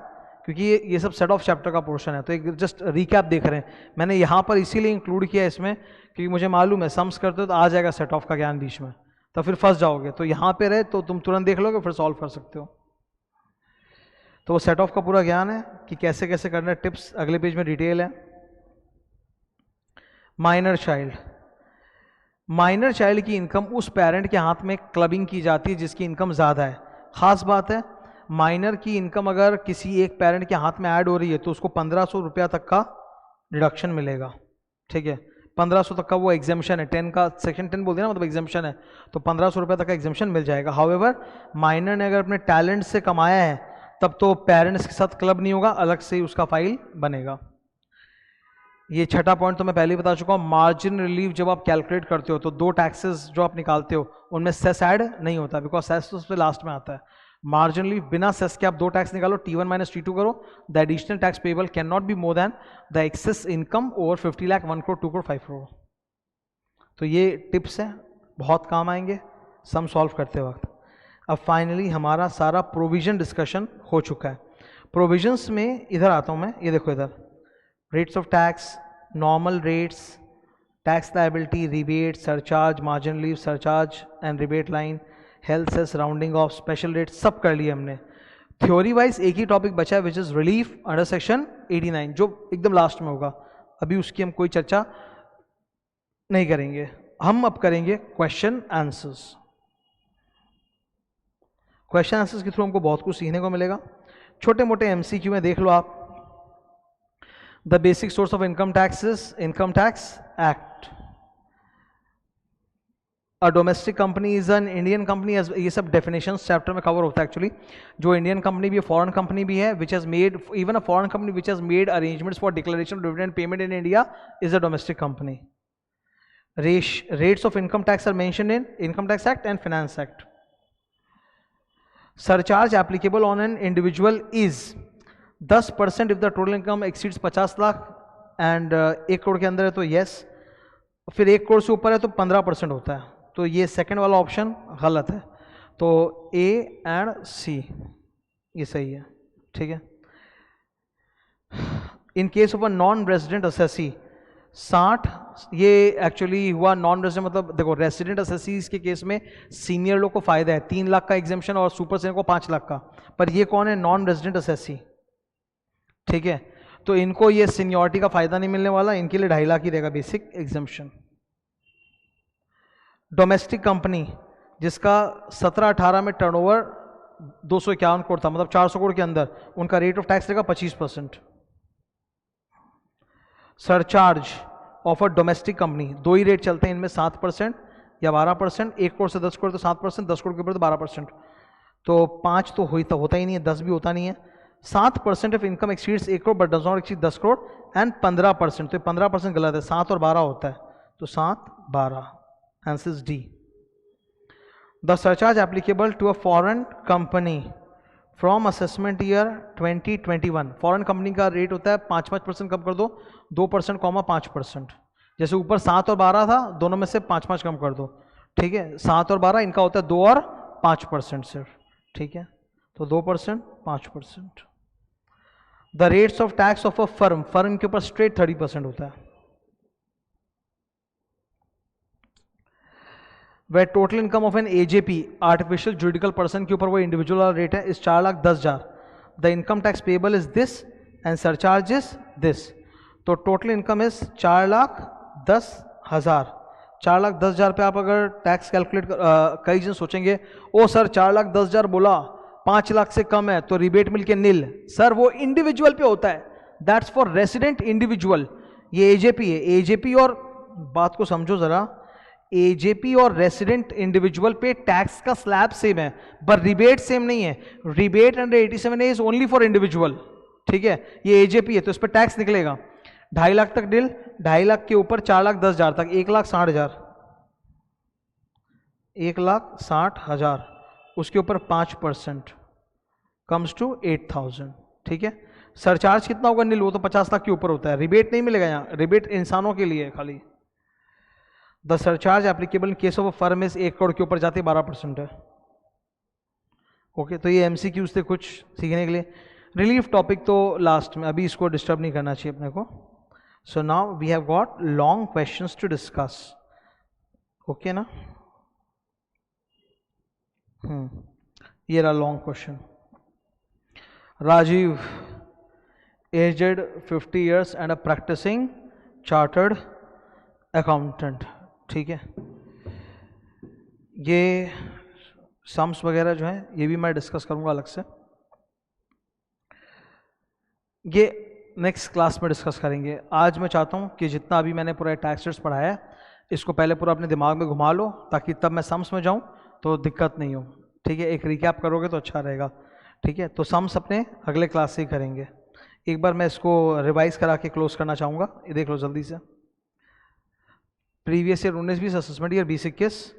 क्योंकि ये सब सेट ऑफ चैप्टर का पोर्शन है, तो एक जस्ट रिकैप देख रहे हैं। मैंने यहाँ पर इसीलिए इंक्लूड किया इसमें क्योंकि मुझे मालूम है सम्स करते हो तो आ जाएगा सेट ऑफ का ज्ञान बीच में, तो फिर फंस जाओगे। तो यहाँ पे रहे तो तुम तुरंत देख लोगे, फिर सॉल्व कर सकते हो। तो वो सेट ऑफ का पूरा ज्ञान है कि कैसे कैसे करना है, टिप्स अगले पेज में डिटेल है। माइनर चाइल्ड, माइनर चाइल्ड की इनकम उस पेरेंट के हाथ में क्लबिंग की जाती है जिसकी इनकम ज़्यादा है। खास बात है, माइनर की इनकम अगर किसी एक पेरेंट के हाथ में ऐड हो रही है तो उसको 1500 रुपया तक का डिडक्शन मिलेगा, ठीक है। 1500 तक का वो एग्जाम्शन है, 10 का सेक्शन 10 बोल दिया ना, मतलब एग्जाम्शन है, तो 1500 रुपया तक का एग्जाम्शन मिल जाएगा। हाउएवर माइनर ने अगर अपने टैलेंट से कमाया है तब तो पेरेंट्स के साथ क्लब नहीं होगा, अलग से ही उसका फाइल बनेगा। ये छठा पॉइंट तो मैं पहले ही बता चुका हूँ। मार्जिन रिलीफ जब आप कैलकुलेट करते हो तो 2 टैक्सेस जो आप निकालते हो उनमें सेस ऐड नहीं होता, बिकॉज सेस तो उससे लास्ट में आता है। मार्जिन रिलीफ बिना सेस के आप 2 टैक्स निकालो, T1 माइनस T2 करो, the additional tax payable can not be more than the excess income over 50 lakh, 1 crore, 2 crore, 5 crore. तो ये टिप्स हैं, बहुत काम आएंगे सम सॉल्व करते वक्त। अब फाइनली हमारा सारा प्रोविजन डिस्कशन हो चुका है। प्रोविजंस में इधर आता हूँ मैं, ये देखो इधर rates of tax, normal rates, tax liability, rebate, surcharge, margin relief, surcharge and rebate line, health cess, rounding off, special rate, सब कर लिए हमने। थ्योरी वाइज एक ही टॉपिक बचा है which is relief under section 89 जो एकदम लास्ट में होगा, अभी उसकी हम कोई चर्चा नहीं करेंगे। हम अब करेंगे क्वेश्चन आंसर्स। क्वेश्चन आंसर्स के थ्रू हमको बहुत कुछ सीखने को मिलेगा। छोटे मोटे MCQ में देख लो आप। The basic source of income tax is Income Tax Act. A domestic company is an Indian company, as ये सब definitions chapter में cover होता है actually। जो Indian company भी है, foreign company भी है, which has made, even a foreign company which has made arrangements for declaration of dividend payment in India is a domestic company. Rates of income tax are mentioned in Income Tax Act and Finance Act. Surcharge applicable on an individual is 10% if the total income exceeds 50 lakh and 1 crore के अंदर है तो yes, फिर 1 करोड़ से ऊपर है तो 15% होता है। तो ये सेकंड वाला ऑप्शन गलत है, तो A एंड C ये सही है, ठीक है। In case of a non resident assessee 60, ये एक्चुअली हुआ नॉन रेजिडेंट, मतलब देखो रेसिडेंट असेसीज के केस में सीनियर लोग को फायदा है 3 लाख का एग्जेम्पशन और सुपर सीनियर को 5 लाख का, पर ये कौन है? नॉन रेजिडेंट असेसी, ठीक है। तो इनको ये सीनियरिटी का फायदा नहीं मिलने वाला, इनके लिए 2.5 लाख ही रहेगा बेसिक एग्जेम्पशन। डोमेस्टिक कंपनी जिसका 17-18 में टर्नओवर 251 करोड़ था, मतलब 400 करोड़ के अंदर, उनका रेट ऑफ टैक्स रहेगा 25%। Surcharge of a domestic company, दो ही रेट चलते हैं इनमें, 7% या 12%। 1 करोड़ से 10 करोड़ तो 7%, 10 करोड़ के ऊपर तो 12%, तो 5 तो होता ही नहीं है, 10 भी होता नहीं है। 7% of income exceeds 1 crore but does not exceed 10 crore, and 15%, तो 15% गलत है, 7 और 12 होता है, तो 7, 12, answer is D. The surcharge applicable to a foreign company from assessment year 2021, foreign company का रेट होता है 5% कम कर दो, 2%, 5%। जैसे ऊपर 7 और 12 था, दोनों में से 5 कम कर दो, ठीक है। 7 और 12, इनका होता है 2 और 5% सिर्फ, ठीक है। तो 2%, 5%। The rates of tax of a firm, firm के ऊपर स्ट्रेट 30% होता है। वह total income of an AJP artificial juridical person के ऊपर वो इंडिविजुअल वाला रेट है इस 4,10,000, the income tax payable is this and surcharge is this. तो टोटल इनकम इज 4,10,000। 4,10,000 पे आप अगर टैक्स कैलकुलेट कई जन सोचेंगे ओ सर 4,10,000 बोला, 5 लाख से कम है तो रिबेट मिलके नील। सर वो इंडिविजुअल पे होता है, दैट्स फॉर रेसिडेंट इंडिविजुअल। ये एजेपी है, एजेपी और बात को समझो जरा, एजेपी और रेसिडेंट इंडिविजुअल पे टैक्स का स्लैब सेम है पर रिबेट सेम नहीं है। Rebate under 87A is only for individual, ठीक है। ये एजेपी है तो इस पर टैक्स निकलेगा 2.5 लाख तक डील, 2.5 लाख के ऊपर 4,10,000 तक 1,60,000, 1,60,000, उसके ऊपर 5% कम्स टू 8,000, ठीक है। सरचार्ज कितना होगा नील? वो तो 50 लाख के ऊपर होता है, रिबेट नहीं मिलेगा यहाँ, रिबेट इंसानों के लिए खाली। The surcharge applicable in case of a firm is 1 crore के ऊपर जाते 12% है, ओके। तो ये MCQs थे कुछ सीखने के लिए। रिलीफ टॉपिक तो लास्ट में, अभी इसको डिस्टर्ब नहीं करना चाहिए अपने को। So now we have got long questions to discuss, okay ना। ये रहा long question. Rajiv, aged 50 years and a practicing chartered accountant, ठीक है। ये सम्स वगैरह जो है ये भी मैं डिस्कस करूंगा अलग से, ये नेक्स्ट क्लास में डिस्कस करेंगे। आज मैं चाहता हूं कि जितना अभी मैंने पूरा टैक्स रेट्स पढ़ाया है इसको पहले पूरा अपने दिमाग में घुमा लो, ताकि तब मैं सम्स में जाऊं तो दिक्कत नहीं हो, ठीक है। एक रिकैप करोगे तो अच्छा रहेगा, ठीक है। तो सम्स अपने अगले क्लास से ही करेंगे। एक बार मैं इसको रिवाइज करा के क्लोज करना चाहूँगा, ये देख लो जल्दी से। Previous year 19-20, assessment year 20-21।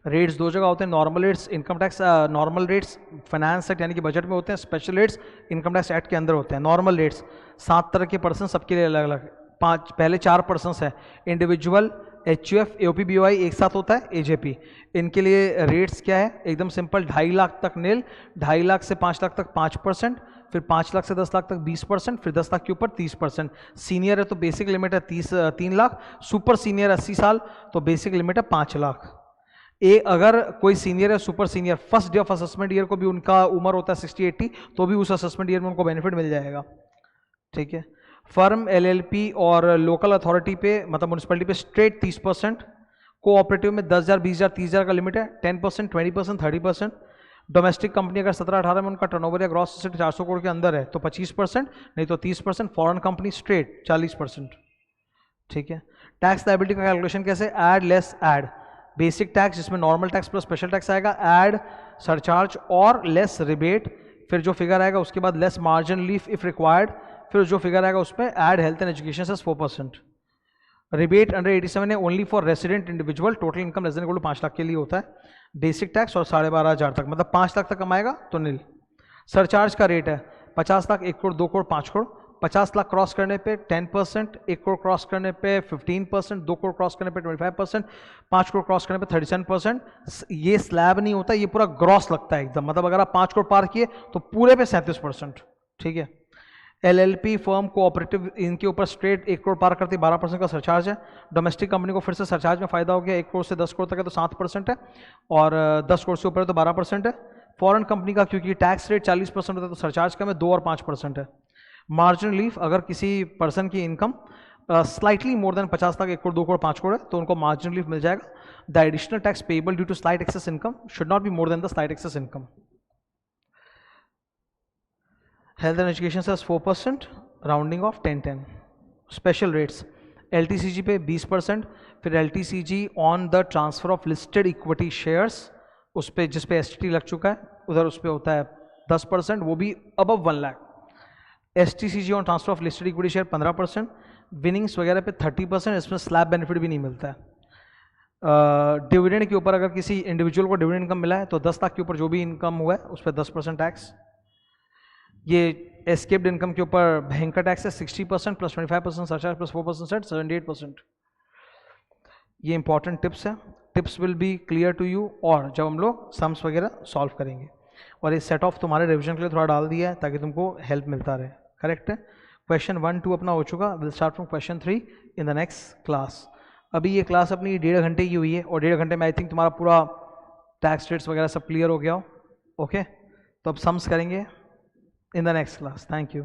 Rates दो जगह होते हैं, normal rates income tax, normal rates finance act यानी कि बजट में होते हैं, special rates income tax act के अंदर होते हैं। नॉर्मल रेट्स 7 तरह के पर्सन, सबके लिए अलग अलग। पहले 4 पर्सन है, इंडिविजुअल, HUF, AOP, BOI एक साथ होता है, AJP। इनके लिए रेट्स क्या है? एकदम सिंपल, 2.5 लाख तक नील, 2.5 लाख से 5 लाख तक 5%, फिर 5 लाख से 10 लाख तक 20%, फिर 10 लाख के ऊपर 30%। सीनियर है तो बेसिक लिमिट है 3 लाख, सुपर सीनियर 80 साल तो बेसिक लिमिट है 5 लाख। अगर कोई सीनियर है, super senior, first day of assessment year को भी उनका उम्र होता है 60-80, तो भी उस असेसमेंट ईयर में उनको बेनिफिट मिल जाएगा, ठीक है। फर्म, LLP और लोकल अथॉरिटी पे, मतलब म्यूनिसिपैलिटी पे स्ट्रेट 30%, कोऑपरेटिव में 10,000, 20,000, 30,000 का लिमिट है, 10%, 20%, 30%। डोमेस्टिक कंपनी अगर 17-18 में उनका टर्नओवर या ग्रॉस एसेट 400 करोड़ के अंदर है तो 25%, नहीं तो 30%। फॉरेन कंपनी स्ट्रेट 40%, ठीक है। टैक्स लायबिलिटी का कैलकुलेशन कैसे? Add less add, basic tax जिसमें normal tax plus special tax आएगा, ऐड सरचार्ज और लेस रिबेट, फिर जो फिगर आएगा उसके बाद less margin relief if required, फिर जो फिगर आएगा उसमें ऐड हेल्थ एंड एजुकेशन से 4%। रिबेट अंडर 87 है only for resident individual, total income less than equal to 5 lakh के लिए होता है। बेसिक टैक्स और 12,500 तक, मतलब 5 लाख तक कमाएगा तो नील। सरचार्ज का रेट है 50 लाख, 1 करोड़, 2 करोड़, 5 करोड़। 50 लाख क्रॉस करने पे 10%, 1 करोड़ क्रॉस करने पे 15%, 2 करोड़ क्रॉस करने पे 25%, 5 करोड़ क्रॉस करने पे 37%। ये स्लैब नहीं होता, ये पूरा ग्रॉस लगता है एकदम, मतलब अगर आप 5 करोड़ पार किए तो पूरे पे 37%। ठीक है। LLP फर्म कोऑपरेटिव, इनके ऊपर स्ट्रेट 1 करोड़ पार करती 12% का सरचार्ज है। डोमेस्टिक कंपनी को फिर से सरचार्ज में फायदा हो गया, 1 करोड़ से 10 करोड़ तक है तो 7% है, और 10 करोड़ से ऊपर है तो 12% है। फॉरेन कंपनी का क्योंकि टैक्स रेट 40% होता है तो सरचार्ज कम है, 2 और 5% है। मार्जिन रिलीफ, अगर किसी पर्सन की income slightly more than 50 lakh, 1 crore 2 crore 5 crore है तो उनको मार्जिन रिलीफ मिल जाएगा। The additional tax payable due to slight excess income should not be more than the slight excess income. Health and education से 4%, rounding off 10-10। Special rates, LTCG पे 20%, फिर LTCG on the transfer of listed equity shares, उस पर जिस पे STT लग चुका है उधर उस पर होता है 10%, वो भी above 1 lakh. STCG on transfer of listed equity share 15%, winnings वगैरह पे 30%, इसमें स्लैब बेनिफिट भी नहीं मिलता है। डिविडेंड के ऊपर अगर किसी इंडिविजुअल को डिविडेंड इनकम मिला है तो 10 लाख के ऊपर जो भी इनकम हुआ है उस पर 10% टैक्स। ये एस्केप्ड इनकम के ऊपर भयंकर टैक्स है 60% प्लस 25% सरचार्ज प्लस 4% सेट 78%। ये इंपॉर्टेंट टिप्स है, tips will be clear to you और जब हम लोग सम्स वगैरह सॉल्व करेंगे। और ये सेट ऑफ तुम्हारे रिवीजन के लिए थोड़ा डाल दिया है ताकि तुमको हेल्प मिलता रहे। करेक्ट है। क्वेश्चन 1, 2 अपना हो चुका, will start from question 3 in the next class. अभी ये क्लास अपनी 1.5 घंटे की हुई है और 1.5 घंटे में आई थिंक तुम्हारा पूरा टैक्स रेट्स वगैरह सब क्लियर हो गया हो। ओके, तो अब सम्स करेंगे in the next class. Thank you.